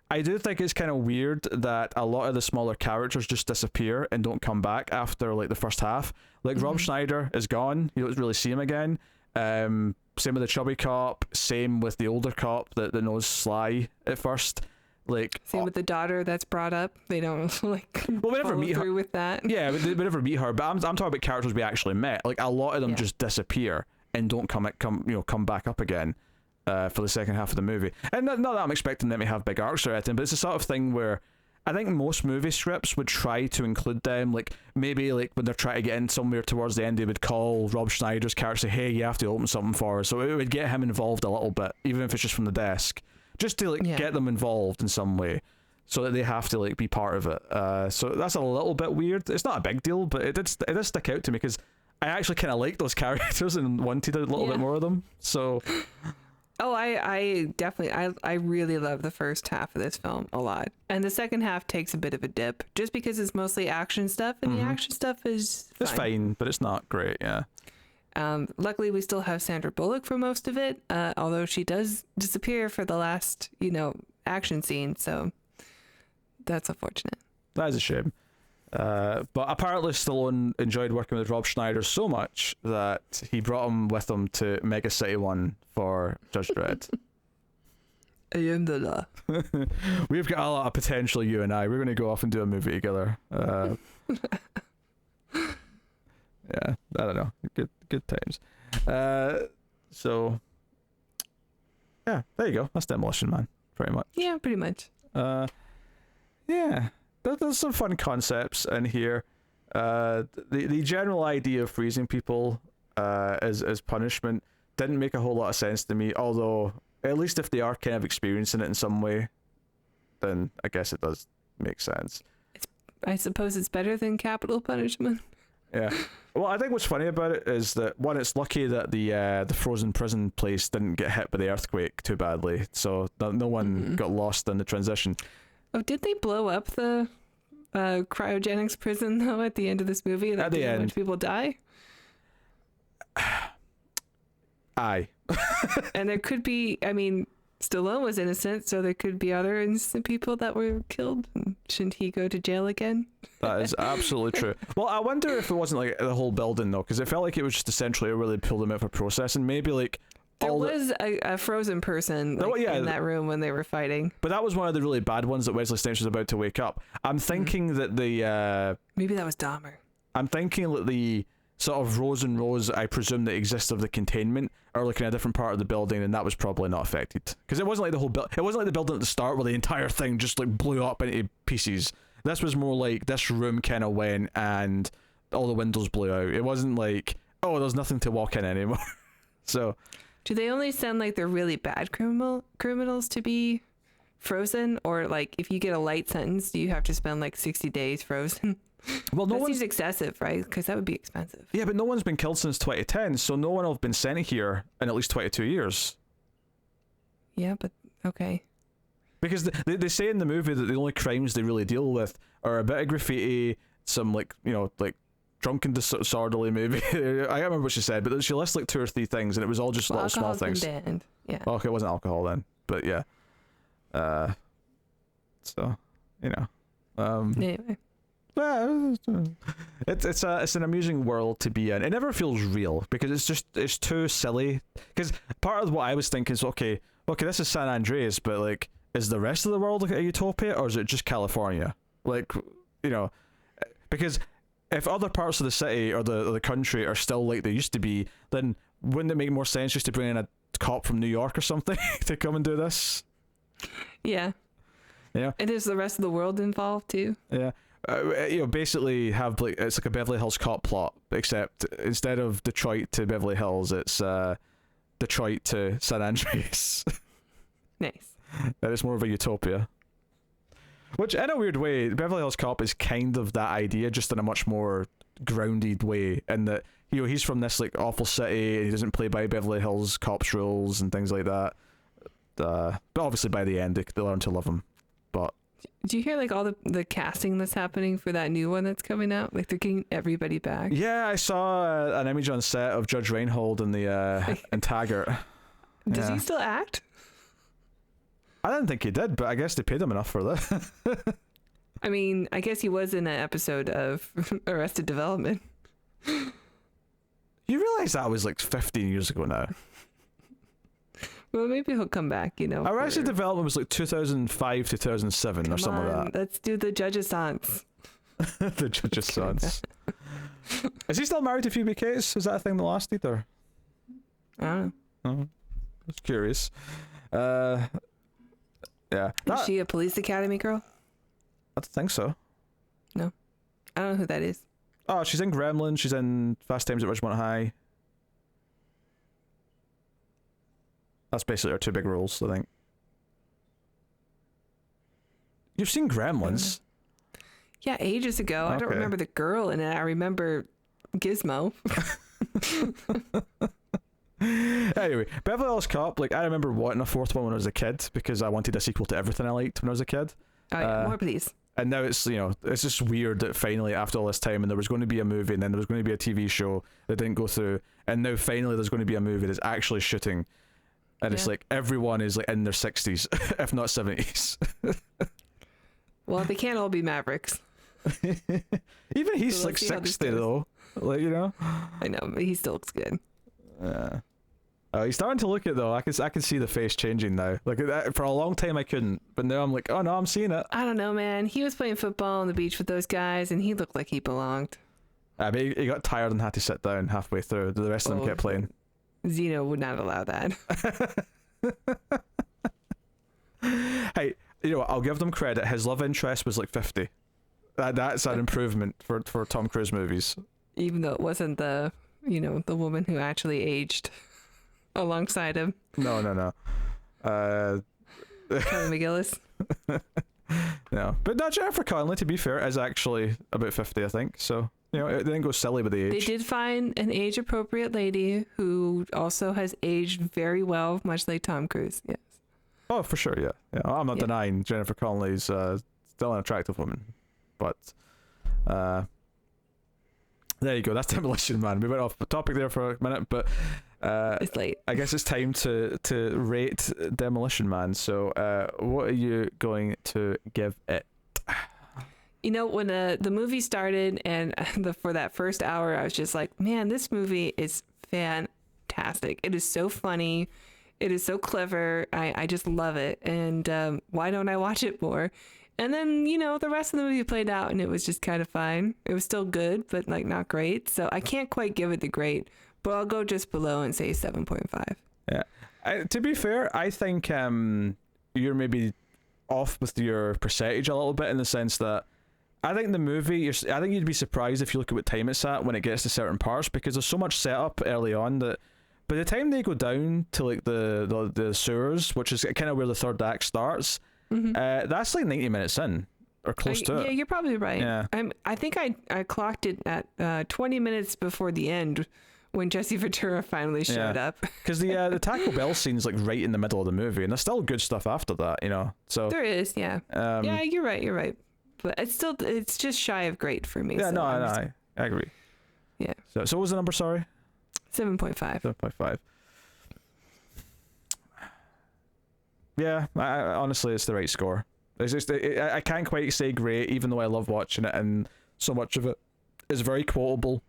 I do think it's kind of weird that a lot of the smaller characters just disappear and don't come back after like the first half. Like Rob Schneider is gone; you don't really see him again. Same with the chubby cop. Same with the older cop that knows Sly at first. Like same with the daughter that's brought up. They don't like we never meet through her with that. Yeah, we never meet her. But I'm talking about characters we actually met. Like a lot of them just disappear and don't come back up again for the second half of the movie. And not that I'm expecting them to have big arcs or anything, but it's the sort of thing where I think most movie scripts would try to include them. Like maybe like when they're trying to get in somewhere towards the end, they would call Rob Schneider's character, say, "Hey, you have to open something for us." So it would get him involved a little bit, even if it's just from the desk, just to get them involved in some way, so that they have to like be part of it. So that's a little bit weird. It's not a big deal, but it did stick out to me because I actually kind of liked those characters and wanted a little bit more of them. So. Oh, I definitely, I really love the first half of this film a lot. And the second half takes a bit of a dip just because it's mostly action stuff, and the action stuff is fine. It's fine, but it's not great, yeah. Luckily, we still have Sandra Bullock for most of it, although she does disappear for the last, action scene, so that's unfortunate. That is a shame. But apparently Stallone enjoyed working with Rob Schneider so much that he brought him with him to Mega City 1 for Judge Dredd. I am the law. We've got a lot of potential, you and I. We're going to go off and do a movie together. Yeah, I don't know. Good times. So, yeah, there you go. That's Demolition Man, pretty much. Yeah, pretty much. Yeah. There's some fun concepts in here. The general idea of freezing people as punishment didn't make a whole lot of sense to me, although at least if they are kind of experiencing it in some way, then I guess it does make sense. I suppose it's better than capital punishment. Yeah. Well, I think what's funny about it is that, one, it's lucky that the frozen prison place didn't get hit by the earthquake too badly, so no one got lost in the transition. Oh, did they blow up the cryogenics prison, though, at the end of this movie? At the end. A bunch of people die? Aye. And there could be, Stallone was innocent, so there could be other innocent people that were killed. Shouldn't he go to jail again? That is absolutely true. Well, I wonder if it wasn't like the whole building, though, because it felt like it was just essentially where they pulled them out for processing. Maybe like there was a frozen person in that room when they were fighting. But that was one of the really bad ones that Wesley Snipes was about to wake up. I'm thinking that maybe that was Dahmer. I'm thinking that the sort of rows and rows, I presume, that exist of the containment are like in a different part of the building, and that was probably not affected. Because it wasn't like the whole it wasn't like the building at the start where the entire thing just like blew up into pieces. This was more like this room kind of went and all the windows blew out. It wasn't like, oh, there's nothing to walk in anymore. So... Do they only send like the really bad criminals to be frozen, or like if you get a light sentence, do you have to spend like 60 days frozen? Well, that seems excessive, right? Because that would be expensive. Yeah, but no one's been killed since 2010, so no one will have been sent here in at least 22 years. Yeah, but okay. Because they say in the movie that the only crimes they really deal with are a bit of graffiti, some like drunken disorderly maybe. I can't remember what she said, but she lists like 2 or 3 things, and it was all just little small things. Banned. Yeah. Well, okay, it wasn't alcohol then, but yeah. So anyway. It's an amusing world to be in. It never feels real because it's too silly. Because part of what I was thinking is, okay, okay, this is San Andreas, but like, is the rest of the world like a utopia, or is it just California? Like, you know, because if other parts of the city or the country are still like they used to be, then wouldn't it make more sense just to bring in a cop from New York or something to come and do this? Yeah. Yeah. And is the rest of the world involved too? Yeah. You know, basically have like, it's like a Beverly Hills Cop plot, except instead of Detroit to Beverly Hills, it's Detroit to San Andreas. Nice. And it's more of a utopia. Which, in a weird way, Beverly Hills Cop is kind of that idea, just in a much more grounded way, in that, you know, he's from this like awful city, and he doesn't play by Beverly Hills Cop's rules and things like that. But obviously by the end, they learn to love him. But do you hear like all the casting that's happening for that new one that's coming out? Like they're getting everybody back. yeah, I saw an image on set of Judge Reinhold and the and Taggart. Does Yeah. he still act? I didn't think he did, but I guess they paid him enough for that. I mean, I guess he was in an episode of Arrested Development. You realize that was like 15 years ago now. Well, maybe he'll come back, you know. Arrested Development was like 2005, 2007 or something like that. Let's do the judge's sons. The Judge's Sons. Is he still married to Phoebe Cates? Is that a thing that lasted, or? I don't know. Oh, I was curious. Yeah. Is she a police academy girl? I don't think so. No. I don't know who that is. Oh, she's in Gremlins. She's in Fast Times at Ridgemont High. That's basically her two big roles, I think. You've seen Gremlins? Yeah, ages ago. I don't Okay. remember the girl in it. I remember Gizmo. Anyway, Beverly Hills Cop, like, I remember wanting a fourth one when I was a kid because I wanted a sequel to everything I liked when I was a kid. Oh, yeah, more please. And now it's, you know, it's just weird that finally after all this time, and there was going to be a movie, and then there was going to be a TV show that didn't go through, and now finally there's going to be a movie that's actually shooting, and it's Yeah. like everyone is like in their 60s, if not 70s. Well, they can't all be Mavericks. Even he's So like let's see how this 60 goes. though, like, you know. I know, but he still looks good. He's starting to look it though. I can see the face changing now. Like, for a long time I couldn't, but now I'm like, oh no, I'm seeing it. I don't know, man. He was playing football on the beach with those guys, and he looked like he belonged. But he got tired and had to sit down halfway through. The rest of them kept playing. Zeno would not allow that. Hey, you know what? I'll give them credit. His love interest was like 50. That's an improvement for Tom Cruise movies. Even though it wasn't the woman who actually aged alongside him. No. Kelly McGillis. No. But no, Jennifer Connelly, to be fair, is actually about 50, I think. So, you know, it didn't go silly with the age. They did find an age-appropriate lady who also has aged very well, much like Tom Cruise. Yes. Oh, for sure, yeah. I'm not Yeah. denying Jennifer Connelly's still an attractive woman. But there you go. That's Demolition Man. We went off the topic there for a minute, but It's late. I guess it's time to rate Demolition Man. So what are you going to give it? You know, when the movie started and for that first hour, I was just like, man, this movie is fantastic. It is so funny. It is so clever. I just love it. And why don't I watch it more? And then, you know, the rest of the movie played out and it was just kind of fine. It was still good, but like not great. So I can't quite give it the great, but I'll go just below and say 7.5. Yeah. To be fair, I think you're maybe off with your percentage a little bit, in the sense that I think the movie, I think you'd be surprised if you look at what time it's at when it gets to certain parts, because there's so much setup early on that by the time they go down to like the sewers, which is kind of where the third act starts, that's like 90 minutes in or close to Yeah, it. you're probably right. Yeah. I think I clocked it at 20 minutes before the end when Jesse Ventura finally showed up. Because the Taco Bell scene's like right in the middle of the movie, and there's still good stuff after that, you know. So There is, yeah. Yeah, you're right. But it's just shy of great for me. yeah, so no, I'm just- I agree. Yeah. So what was the number? Sorry. 7.5. 7.5. Yeah, I honestly, it's the right score. It's just I can't quite say great, even though I love watching it, and so much of it is very quotable.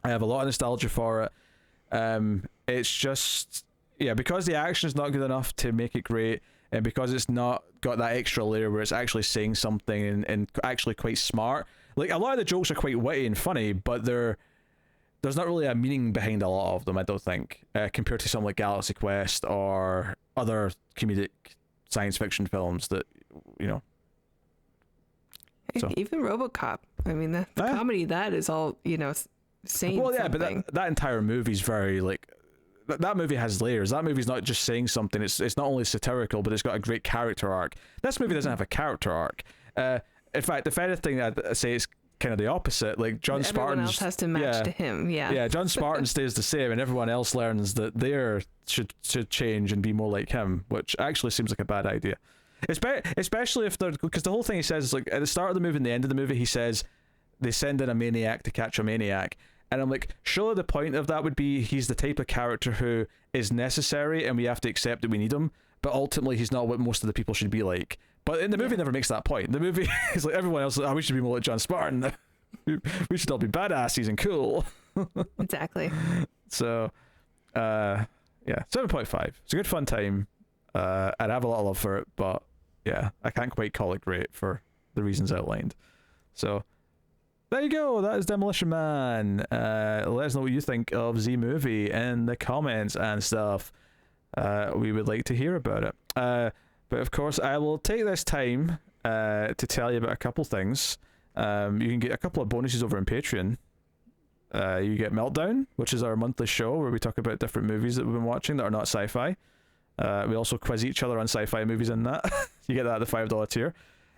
I have a lot of nostalgia for it. It's just, because the action is not good enough to make it great, and because it's not got that extra layer where it's actually saying something and actually quite smart. Like, a lot of the jokes are quite witty and funny, but there's not really a meaning behind a lot of them, I don't think, compared to something like Galaxy Quest or other comedic science fiction films that, you know. So. Even RoboCop. I mean, the comedy, that is all, you know, saying something. But that entire movie's very, like, that movie has layers. That movie's not just saying something. It's not only satirical, but it's got a great character arc. This movie doesn't have a character arc. In fact, if anything, I'd say it's kind of the opposite. Like, John Spartan. Everyone else has to match to him. Yeah, John Spartan stays the same, and everyone else learns that they should change and be more like him, which actually seems like a bad idea. Especially if they're, because the whole thing he says is, like, at the start of the movie and the end of the movie, he says they send in a maniac to catch a maniac. And I'm like, surely the point of that would be he's the type of character who is necessary and we have to accept that we need him, but ultimately he's not what most of the people should be like. But in the movie, never makes that point. The movie is like, everyone else is like, we should be more like John Spartan. We should all be badasses and cool. Exactly. So, 7.5. It's a good fun time. I'd have a lot of love for it, but yeah, I can't quite call it great for the reasons outlined. So, there you go. That is Demolition Man. Let us know what you think of Z Movie in the comments and stuff. We would like to hear about it. But of course, I will take this time to tell you about a couple things. You can get a couple of bonuses over on Patreon. You get Meltdown, which is our monthly show where we talk about different movies that we've been watching that are not sci-fi. We also quiz each other on sci-fi movies in that. You get that at the $5 tier.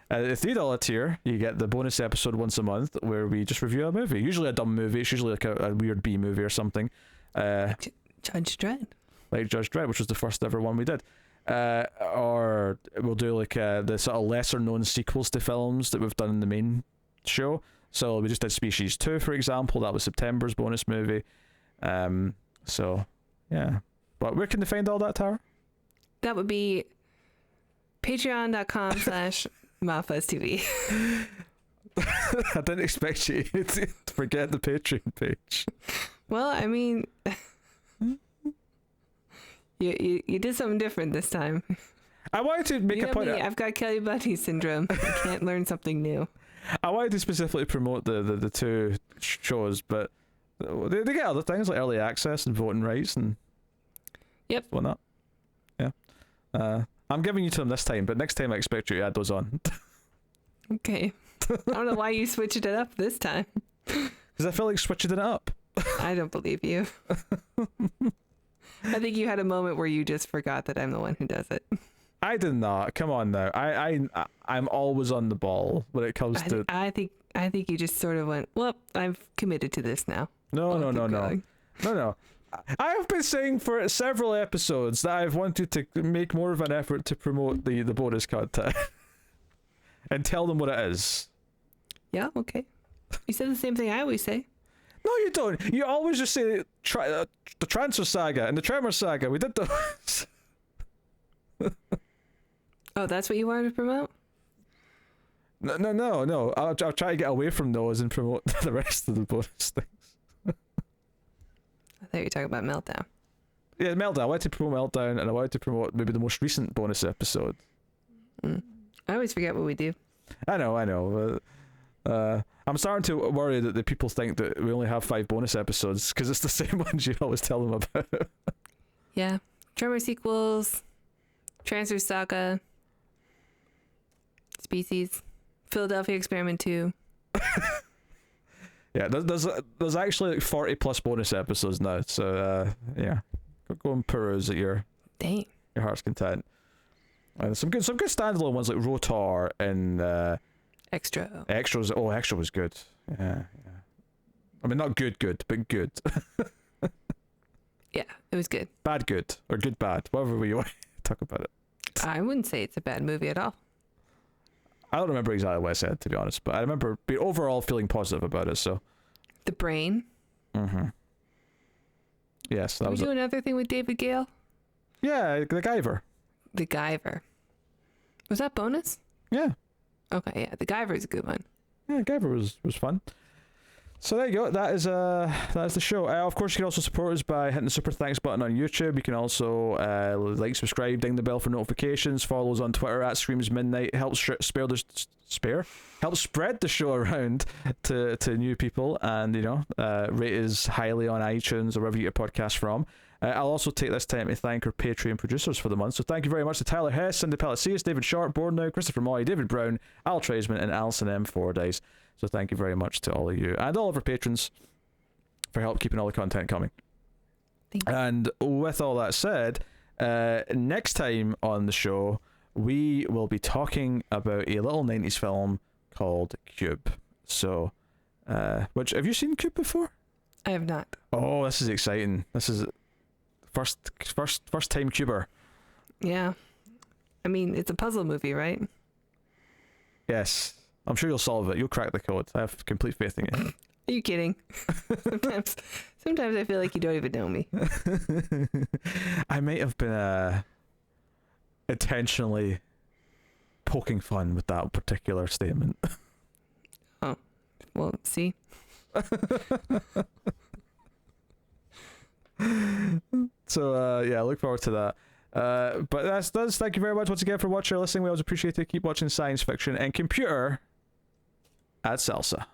At the $3 tier, you get the bonus episode once a month where we just review a movie. Usually a dumb movie. It's usually like a weird B movie or something. Judge Dredd. Like Judge Dredd, which was the first ever one we did. Or we'll do like the sort of lesser known sequels to films that we've done in the main show. So we just did Species 2, for example. That was September's bonus movie. So, yeah. But where can they find all that, Tara? That would be patreon.com/MaFuzzTV. I didn't expect you to forget the Patreon page. Well, I mean, you did something different this time. I wanted to make a point. I've got Kelly Bunny syndrome. I can't learn something new. I wanted to specifically promote the two shows, but they get other things like early access and voting rights and whatnot. Yeah. I'm giving you to them this time, but next time I expect you to add those on. Okay. I don't know why you switched it up this time. Because I feel like switching it up. I don't believe you. I think you had a moment where you just forgot that I'm the one who does it. I did not. Come on now. I'm always on the ball when it comes to. I think you just sort of went, well, I've committed to this now. No. I have been saying for several episodes that I've wanted to make more of an effort to promote the bonus content and tell them what it is. Yeah, okay. You said the same thing I always say. No, you don't. You always just say the Transfer Saga and the Tremor Saga. We did those. Oh, that's what you wanted to promote? No. I'll try to get away from those and promote the rest of the bonus things. I thought you were talking about Meltdown. Yeah, Meltdown. I wanted to promote Meltdown, and I wanted to promote maybe the most recent bonus episode. I always forget what we do. I know. I'm starting to worry that the people think that we only have 5 bonus episodes because it's the same ones you always tell them about. Yeah. Tremor sequels, Transfer Saga, Species, Philadelphia Experiment 2. Yeah, there's actually like 40 plus bonus episodes now, so yeah, go and peruse at your heart's content. And some good standalone ones like Rotor and Extra. Extras. Oh, Extra was good. Yeah. I mean, not good, but good. Yeah, it was good. Bad good or good bad, whatever way you want to talk about it. I wouldn't say it's a bad movie at all. I don't remember exactly what I said, to be honest, but I remember overall feeling positive about it. So, The Brain. Mm-hmm. Yes, that Did was. we do another thing with David Gale? Yeah, the Guyver. The Guyver. Was that bonus? Yeah. Okay, yeah, The Guyver is a good one. Yeah, Guyver was fun. So there you go. That is the show. Of course, you can also support us by hitting the super thanks button on YouTube. You can also like, subscribe, ding the bell for notifications. Follow us on Twitter at Screams Midnight. Help spread the show around to new people, and rate us highly on iTunes or wherever you get your podcast from. I'll also take this time to thank our Patreon producers for the month. So thank you very much to Tyler Hess, Cindy Palacios, David Sharp, Bornow, Christopher Moy, David Brown, Al Tradesman, and Alison M. Fordyce. So thank you very much to all of you and all of our patrons for help keeping all the content coming. Thank you. And with all that said, next time on the show, we will be talking about a little 90s film called Cube. So, which, have you seen Cube before? I have not. Oh, this is exciting. This is first time Cuber. Yeah. I mean, it's a puzzle movie, right? Yes. I'm sure you'll solve it. You'll crack the code. I have complete faith in you. Are you kidding? Sometimes I feel like you don't even know me. I might have been intentionally poking fun with that particular statement. Oh, well, see? So yeah, look forward to that. But that's thank you very much once again for watching or listening. We always appreciate it. Keep watching science fiction and computer at Salsa.